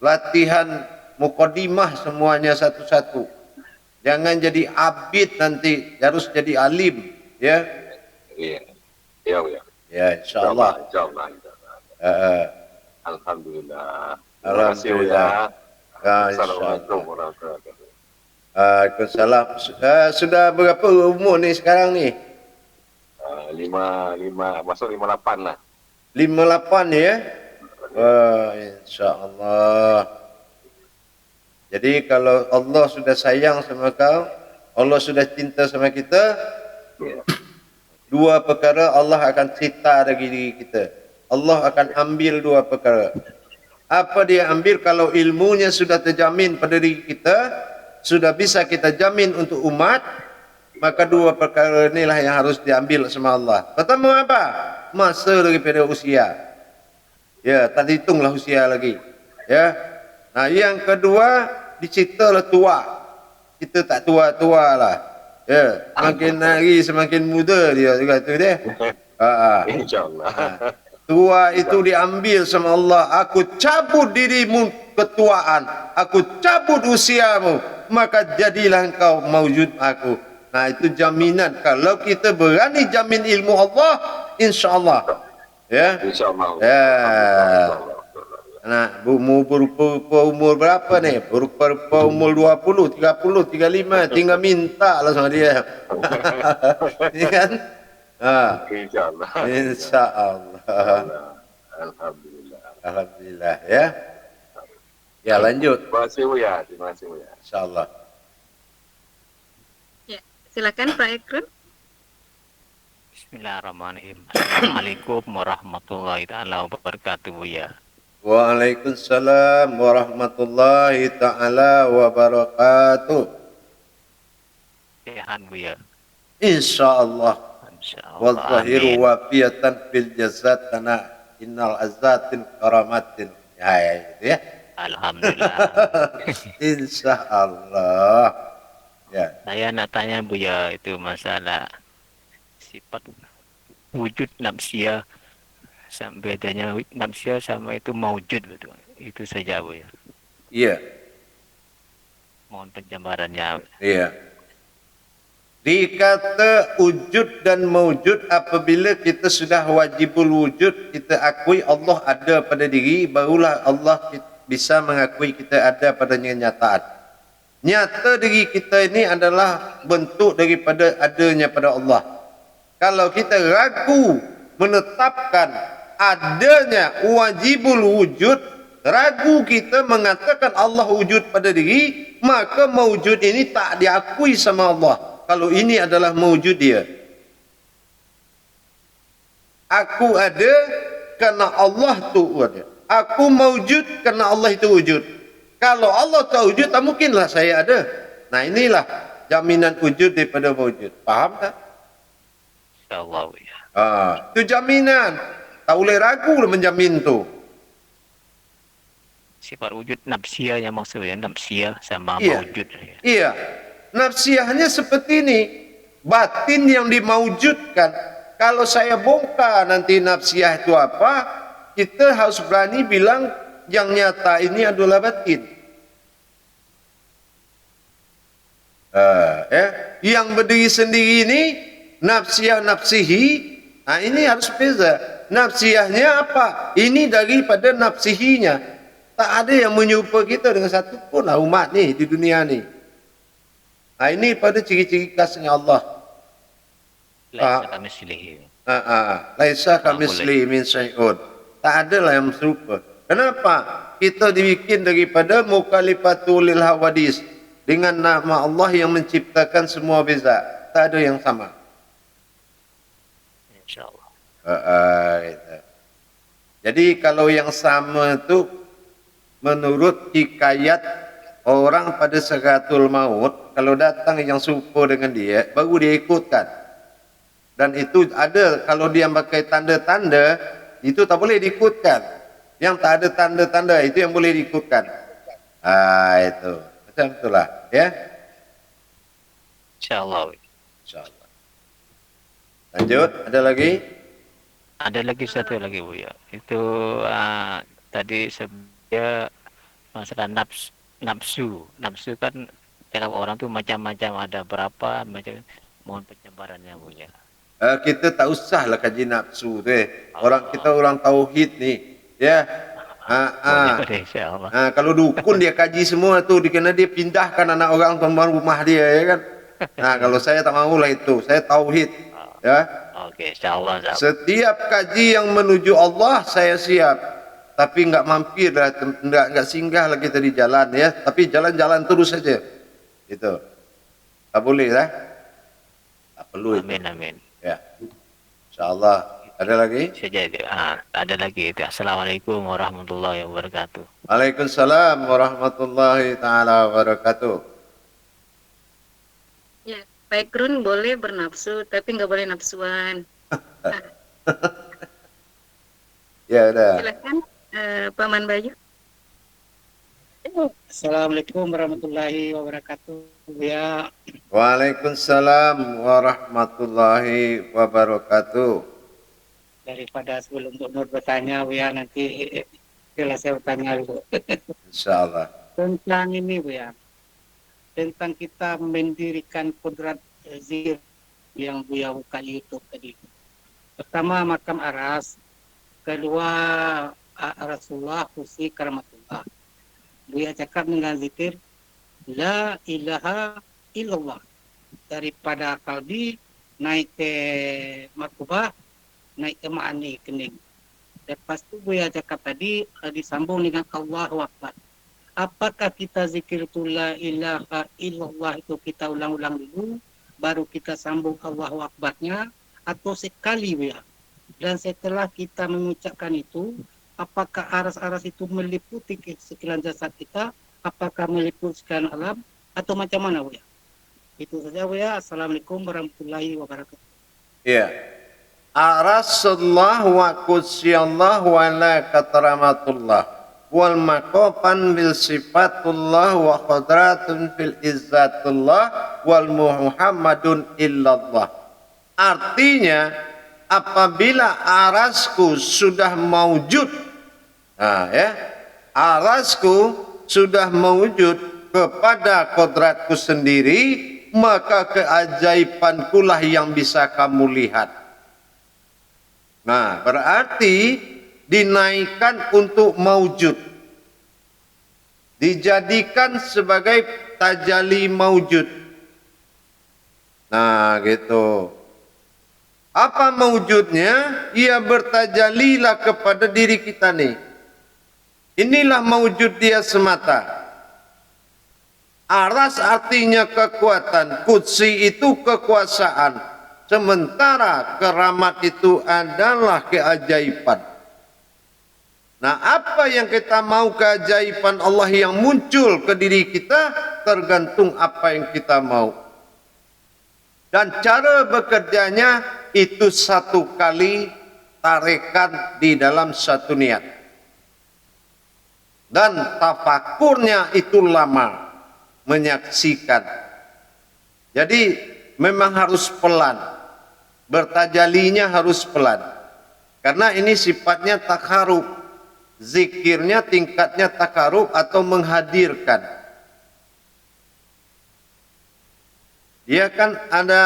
latihan mukadimah semuanya satu-satu. Jangan jadi abid nanti, harus jadi alim, ya. Ya. Ya. Ya, insyaallah. Insyaallah. Alhamdulillah. Alhamdulillah. Assalamualaikum warahmatullahi wabarakatuh. Waalaikumsalam. Sudah berapa umur ni sekarang ni? 5 masuk 58 lah. 58 ya. Insyaallah. Jadi kalau Allah sudah sayang sama kau, Allah sudah cinta sama kita, dua perkara Allah akan cita dari diri kita. Allah akan ambil dua perkara. Apa dia ambil? Kalau ilmunya sudah terjamin pada diri kita, sudah bisa kita jamin untuk umat, maka dua perkara inilah yang harus diambil sama Allah. Pertama apa? Masa daripada usia. Ya, tak hitunglah usia lagi. Ya. Nah, yang kedua, diciptalah tua. Kita tak tua-tua lah. Ya, makin hari semakin muda dia juga tu dia. InsyaAllah. Tua itu diambil sama Allah. Aku cabut dirimu ketuaan. Aku cabut usiamu. Maka jadilah engkau maujud aku. Nah, itu jaminan. Kalau kita berani jamin ilmu Allah, insyaAllah. Ya. InsyaAllah. Ya. Nah, berupa umur berapa ni? Berupa umur 20, 30, 35. Tinggal minta lah sama dia. Ya kan? InsyaAllah. InsyaAllah. Alhamdulillah. Alhamdulillah ya. Ya, lanjut. Terima kasih Buya. Terima kasih Buya. InsyaAllah. Ya, silakan Pak Ekrun. Bismillahirrahmanirrahim. Assalamualaikum warahmatullahi taala wabarakatuh, Buya. Waalaikumsalam warahmatullahi ta'ala wabarakatuh. Sehat, Buya. InsyaAllah. Insyaallah. Wal zahiru Amin. wafiyatan fil jazat tanah innal azatin karamatin. Ya, itu ya. Alhamdulillah. InsyaAllah. Ya. Saya nak tanya, Buya, itu masalah sifat wujud nafsiyah, sampai bedanya nafsiyah sama itu maujud, betul. Itu saja, Buya. Iya. Mohon penjelasannya. Iya. Dikata wujud dan maujud apabila kita sudah wajibul wujud, kita akui Allah ada pada diri, barulah Allah bisa mengakui kita ada pada kenyataan. Nyata diri kita ini adalah bentuk daripada adanya pada Allah. Kalau kita ragu menetapkan adanya wajibul wujud, ragu kita mengatakan Allah wujud pada diri, maka maujud ini tak diakui sama Allah. Kalau ini adalah maujud dia. Aku ada kerana Allah tu ada. Aku maujud kerana Allah itu wujud. Kalau Allah tak wujud, tak mungkinlah saya ada. Nah, inilah jaminan wujud daripada maujud. Faham tak? InsyaAllah, Buya. Itu jaminan. Tak boleh ragu lah menjamin tu. Sifat wujud nafsiyah yang maksudnya nafsiyah sama Iya. maujud. Iya. Nafsiyahnya seperti ini. Batin yang dimaujudkan. Kalau saya bongkar nanti nafsiyah itu apa, kita harus berani bilang yang nyata ini adalah batin. Yang berdiri sendiri ini nafsiyah nafsihi. Nah, ini harus beza. Nafsiyahnya apa? Ini daripada nafsihinya. Tak ada yang menyerupa kita dengan satu pun lah umat ni di dunia ni. Nah, ini pada ciri-ciri khasnya Allah. Laisa kamitslihi. Laisa kamitslihi min syai'un. Tak ada lah yang serupa. Kenapa? Kita dibikin daripada mukhalifatul lil hawadis. Dengan nama Allah yang menciptakan semua beza. Tak ada yang sama. Insyaallah. Gitu. Jadi kalau yang sama tu menurut hikayat orang pada sekatul maut, kalau datang yang serupa dengan dia, baru dia ikutkan. Dan itu ada, kalau dia pakai tanda-tanda, itu tak boleh diikutkan. Yang tak ada tanda-tanda, itu yang boleh diikutkan. Itu. Macam itulah. Ya. Insyaallah. InsyaAllah. Lanjut, ada lagi? Ada lagi satu lagi Buya. Itu tadi sebenarnya masalah nafsu. Nafsu kan dalam orang tuh macam-macam, ada berapa macam, mohon penyebarannya Buya. Kita tak usah lah kaji nafsu tu. Orang kita orang tauhid ni. Ya. Kalau dukun dia kaji semua tu, kena dia pindahkan anak orang teman rumah dia, ya kan. Kalau saya tak maulah itu. Saya tauhid. Ya. Okey, insyaallah. Setiap kaji yang menuju Allah saya siap. Tapi enggak mampir lah, enggak singgah lah kita di jalan, ya. Tapi jalan-jalan terus saja. Itu. Tak boleh lah. Tak perlu. Amin, amin. Ya. InsyaAllah. Ada lagi? Ada lagi. Assalamualaikum warahmatullahi wabarakatuh. Waalaikumsalam warahmatullahi ta'ala wabarakatuh. Ya, background boleh bernafsu, tapi nggak boleh nafsuan. Ya, udah. Silakan, Paman Bayu. Assalamualaikum warahmatullahi wabarakatuh. Ya. Waalaikumsalam warahmatullahi wabarakatuh. Daripada sebelum Nur bertanya, ya nanti bila saya bertanya dulu. InsyaAllah. Tentang ini, ya. Tentang kita mendirikan kodrat zikir yang Buya buka YouTube tadi. Pertama makam aras, kedua Rasulullah kursi karamatullah. Buya cakap dengan zikir la ilaha illallah, daripada kalbi naik ke makubah, naik ke ma'ani kening. Lepas tu Buya cakap tadi disambung dengan Allahu Akbar. Apakah kita zikir tu la ilaha illallah itu kita ulang-ulang dulu, baru kita sambung Allahu Akbarnya, atau sekali Buya? Dan setelah kita mengucapkan itu, apakah aras-aras itu meliputi sekalian jasad kita? Apakah meliputi sekalian alam? Atau macam mana Buya? Itu saja Buya. Assalamualaikum warahmatullahi wabarakatuh. Ya. Arasullah wa kusyallah wa la katramatullah wal maqafan bil sifatullah wa qadratun fil izzatullah wal muhammadun illallah. Artinya apabila arasku sudah maujud, arasku sudah maujud kepada kodratku sendiri, maka keajaibanku lah yang bisa kamu lihat. Nah, berarti dinaikkan untuk maujud, dijadikan sebagai tajali maujud. Nah, gitu. Apa maujudnya? Ia bertajalilah kepada diri kita nih. Inilah maujud dia semata. Aras artinya kekuatan, kursi itu kekuasaan. Sementara keramat itu adalah keajaiban. Nah, apa yang kita mau keajaiban Allah yang muncul ke diri kita, tergantung apa yang kita mau. Dan cara bekerjanya itu satu kali tarikan di dalam satu niat. Dan tafakurnya itu lama, menyaksikan. Jadi memang harus pelan. Bertajalinya harus pelan. Karena ini sifatnya takharub. zikirnya tingkatnya takarub atau menghadirkan. Dia kan ada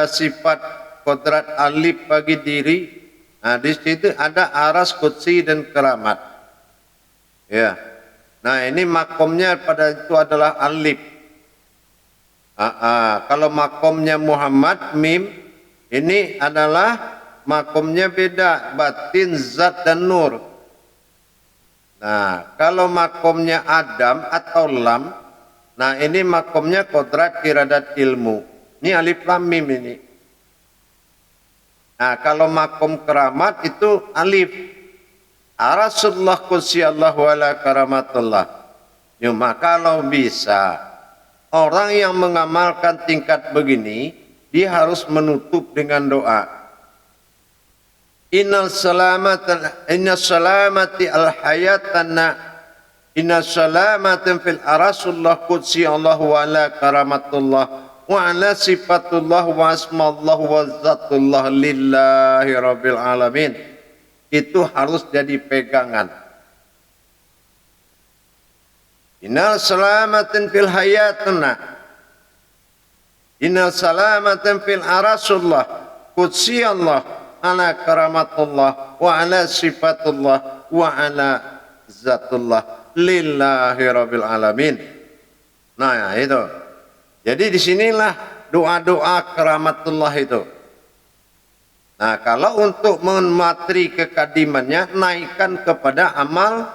sifat kodrat alif bagi diri. Nah, di situ ada aras, qudsi dan keramat. Ya. Nah, ini makomnya pada itu adalah alif. Kalau makomnya Muhammad mim, ini adalah makomnya beda, batin, zat dan nur. Nah, kalau makomnya Adam atau lam, nah ini makomnya kodrat, iradat, ilmu. Ini alif lam mim ini. Nah, kalau makom keramat itu alif. Arasullah kusyallah wala karamatullah. Cuma kalau bisa, orang yang mengamalkan tingkat begini, dia harus menutup dengan doa. Inna salamati al-hayatana inna salamatan fil arasullah qudsi Allah wa ala karamatullah wa ala sifatullah wa asmallah wa zatullah lillahi rabbil alamin. Itu harus jadi pegangan. Inna salamatan fil hayatana inna salamatan fil arasullah qudsi Allah ala karamatullah wa ala sifatullah wa ala zatullah lillahi rabbil alamin. Nah, itu. Jadi disinilah doa-doa karamatullah itu. Nah, kalau untuk mematri kekadimannya, naikkan kepada amal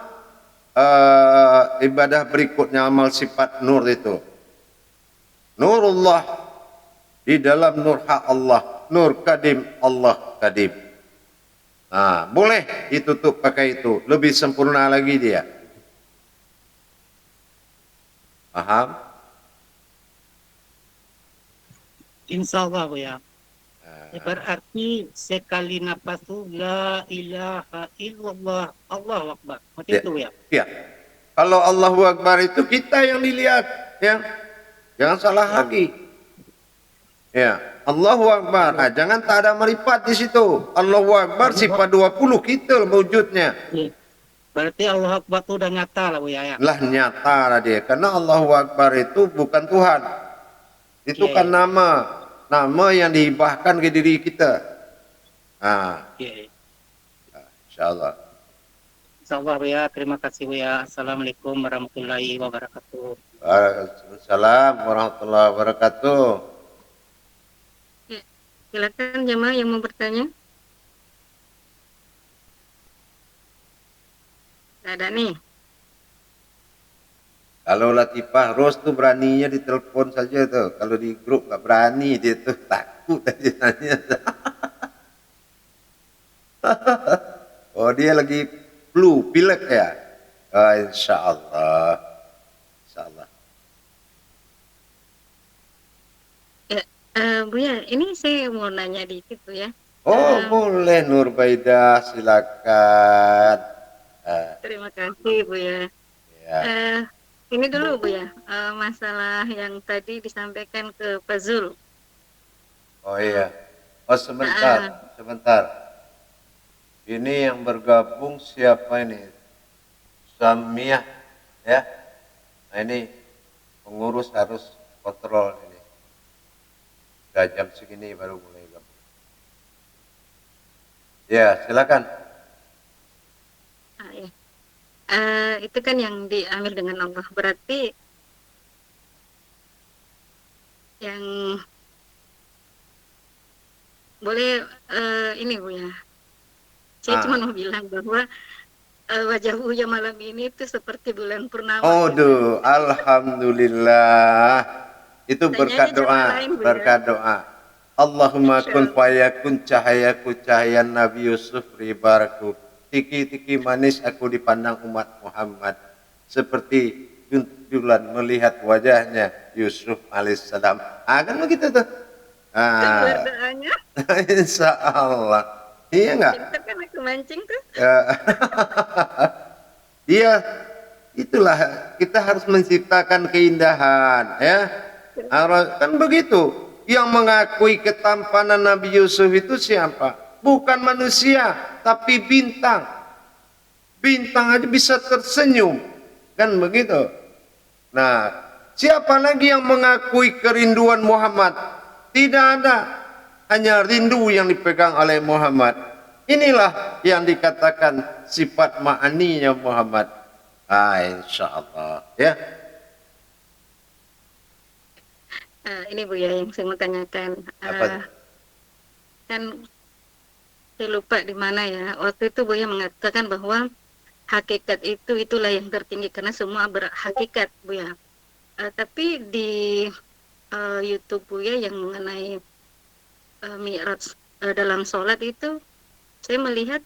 ibadah berikutnya, amal sifat nur itu. Nurullah di dalam nur hak Allah, nur kadim Allah kadim. Nah, boleh ditutup pakai itu, lebih sempurna lagi dia. Paham? Insya Allah ya. Berarti sekali nafas itu la ilaha illallah Allahu Akbar. Seperti itu ya. Iya. Kalau Allahu Akbar itu kita yang dilihat, ya. Jangan salah lagi. Ya, Allahu Akbar. Nah, jangan tak ada meripat di situ. Allahu Akbar sifat 20 kita wujudnya. Berarti Allahu Akbar itu udah nyata lah Bu ya. Lah nyata lah dia. Karena Allahu Akbar itu bukan Tuhan. Itu kan nama. Nama yang dihibahkan ke diri kita. Nah, insyaallah. Insyaallah Bu ya. Terima kasih Bu ya. Assalamualaikum warahmatullahi wabarakatuh. Waalaikumsalam warahmatullahi wabarakatuh. Ya, silakan jemaah yang mau bertanya. Tidak ada nih. Kalau Latifah Ros tuh beraninya ditelepon saja tuh. Kalau di grup nggak berani dia tuh, takut aja tanya. Oh dia lagi flu, pilek ya? Oh, insya Allah. Insya Allah. Ya, Bu ya, ini saya mau nanya dikit Bu ya. Oh boleh Nurbaidah, silakan. Terima kasih Bu ya. Ya. Ini dulu Bu ya, masalah yang tadi disampaikan ke Pak Zul. Oh iya. Oh sebentar, sebentar. Ini yang bergabung siapa ini? Samiah, ya. Nah ini pengurus harus kontrol ini. Udah jam segini baru mulai gabung. Ya silakan. Ya. Itu kan yang diambil dengan Allah, berarti yang boleh ini Bu ya, saya cuma mau bilang bahwa wajah Buya malam ini itu seperti bulan purnama. Aduh, alhamdulillah. Itu berkat doa, berkat doa. Allahumma kun fayakun, cahayaku cahaya Nabi Yusuf ribaraku. Tiki-tiki manis aku dipandang umat Muhammad. Seperti junjulan melihat wajahnya Yusuf alaihissalam. Kan begitu tuh. Berdoanya. Insya Allah. Iya enggak? Pintar kan aku mancing tuh. Iya, itulah kita harus menciptakan keindahan, ya. Kan begitu. Yang mengakui ketampanan Nabi Yusuf itu siapa? Bukan manusia, tapi bintang. Bintang aja bisa tersenyum. Kan begitu. Nah, siapa lagi yang mengakui kerinduan Muhammad? Tidak ada. Hanya rindu yang dipegang oleh Muhammad. Inilah yang dikatakan sifat ma'aninya Muhammad. Insya-Allah. Ya. Ini Bu ya yang saya mau tanyakan. Apa? Kan saya lupa di mana ya. Waktu itu Bu ya mengatakan bahwa hakikat itulah yang tertinggi karena semua berhakikat Bu ya. Tapi di YouTube Bu ya yang mengenai Mi'raj dalam sholat itu saya melihat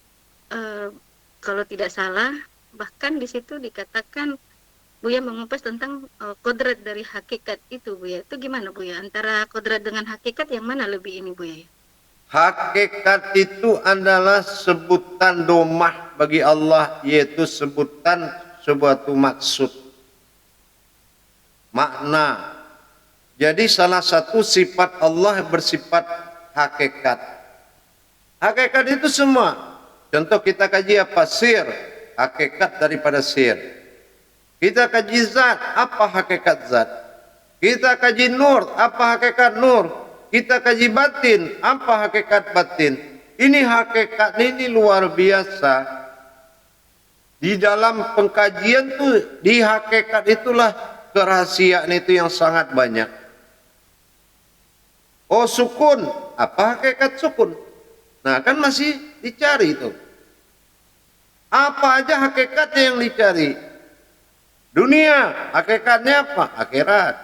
kalau tidak salah bahkan di situ dikatakan Bu ya mengupas tentang kodrat dari hakikat itu Bu ya. Itu gimana Bu ya? Antara kodrat dengan hakikat yang mana lebih ini Bu ya? Hakikat itu adalah sebutan domah bagi Allah, yaitu sebutan suatu maksud, makna. Jadi salah satu sifat Allah bersifat hakikat. Hakikat itu semua. Contoh kita kaji apa? Sir, hakikat daripada sir. Kita kaji zat, apa hakikat zat? Kita kaji nur, apa hakikat nur? Kita kaji batin, apa hakikat batin? Ini hakikat ini luar biasa. Di dalam pengkajian tuh di hakikat itulah kerahasiaan itu yang sangat banyak. Oh sukun, apa hakikat sukun? Nah kan masih dicari itu. Apa aja hakikatnya yang dicari? Dunia, hakikatnya apa? Akhirat.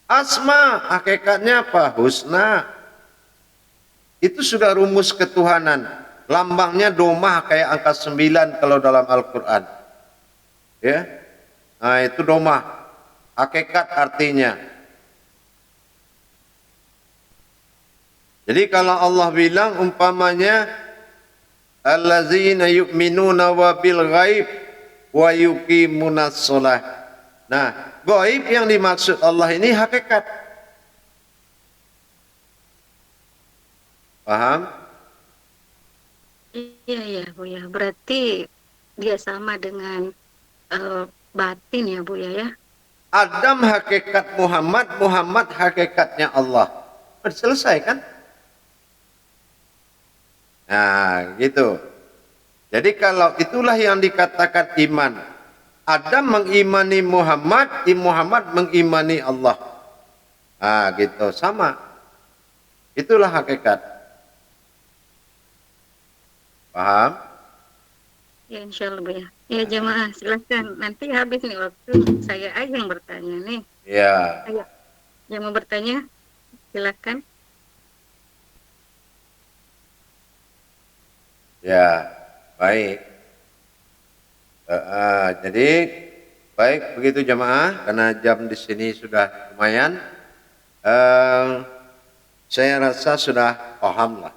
Asma, hakikatnya apa? Husna. Itu sudah rumus ketuhanan. Lambangnya domah kayak angka 9 kalau dalam Al-Quran. Ya, nah itu domah. Hakikat artinya. Jadi kalau Allah bilang umpamanya allazina yu'minuna wa bil ghaib wa yuqimunas shalah. Nah, gaib yang dimaksud Allah ini hakikat. Paham? Iya Bu ya. Berarti dia sama dengan batin ya Bu ya. Adam hakikat Muhammad, Muhammad hakikatnya Allah. Selesai kan? Nah, gitu. Jadi kalau itulah yang dikatakan iman. Adam mengimani Muhammad, Muhammad mengimani Allah. Ah, gitu, sama. Itulah hakikat. Paham? Ya insyaallah Bu ya. Ya jemaah silahkan. Nanti habis nih waktu saya aja yang bertanya nih. Ya. Ayo. Yang mau bertanya silahkan. Ya, baik. Jadi baik begitu jemaah, karena jam di sini sudah lumayan. Saya rasa sudah paham lah.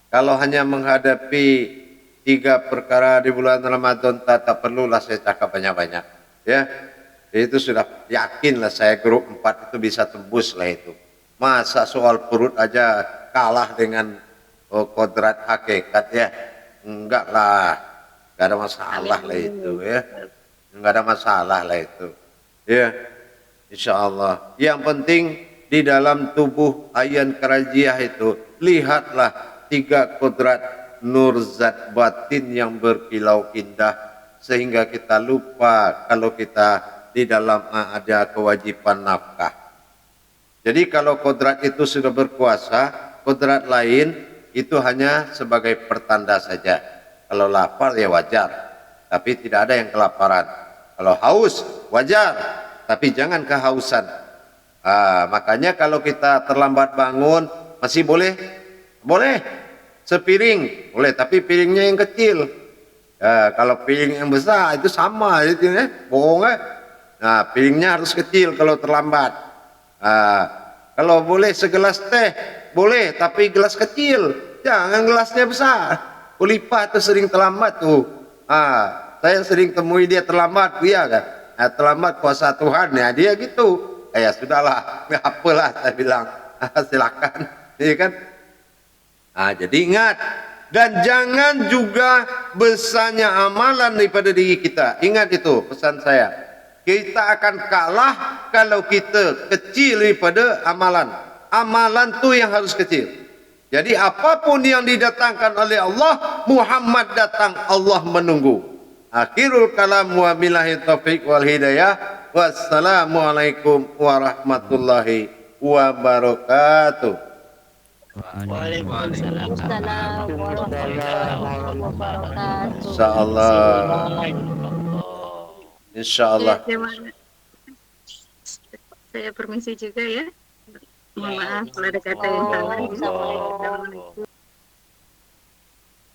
Kalau hanya menghadapi 3 perkara di bulan Ramadan, tak perlulah saya cakap banyak-banyak. Ya, itu sudah yakin lah saya grup 4 itu bisa tembus lah itu. Masa soal perut aja kalah dengan kodrat hakikat ya. Enggak lah, enggak ada masalah lah itu ya, enggak ada masalah lah itu ya, insya Allah. Yang penting di dalam tubuh ayan karajiah itu lihatlah 3 kodrat nur zat batin yang berkilau indah, sehingga kita lupa kalau kita di dalam ada kewajiban nafkah. Jadi kalau kodrat itu sudah berkuasa, kodrat lain itu hanya sebagai pertanda saja. Kalau lapar ya wajar, tapi tidak ada yang kelaparan. Kalau haus wajar, tapi jangan kehausan. Makanya kalau kita terlambat bangun masih boleh, boleh sepiring, boleh, tapi piringnya yang kecil. Kalau piring yang besar itu sama, itu ya, bohong ya. Nah, piringnya harus kecil kalau terlambat. Kalau boleh segelas teh, boleh, tapi gelas kecil. Jangan gelasnya besar. Kulipah tuh sering terlambat tuh. Saya sering temui dia terlambat, dia kan. Terlambat kuasa Tuhan ya, dia gitu. Ya sudahlah, nggak apalah saya bilang. Silakan, iya kan. Jadi ingat, dan jangan juga besarnya amalan daripada diri kita. Ingat itu pesan saya. Kita akan kalah kalau kita kecil daripada amalan. Amalan tu yang harus kecil. Jadi apapun yang didatangkan oleh Allah, Muhammad datang, Allah menunggu. Akhirul kalam wa billahi taufiq wal hidayah. Wassalamualaikum warahmatullahi wabarakatuh. Waalaikumsalam warahmatullahi wabarakatuh. Insyaallah. Insyaallah. Saya permisi juga ya. Mohon maaf kalau ada kata yang salah. Assalamualaikum.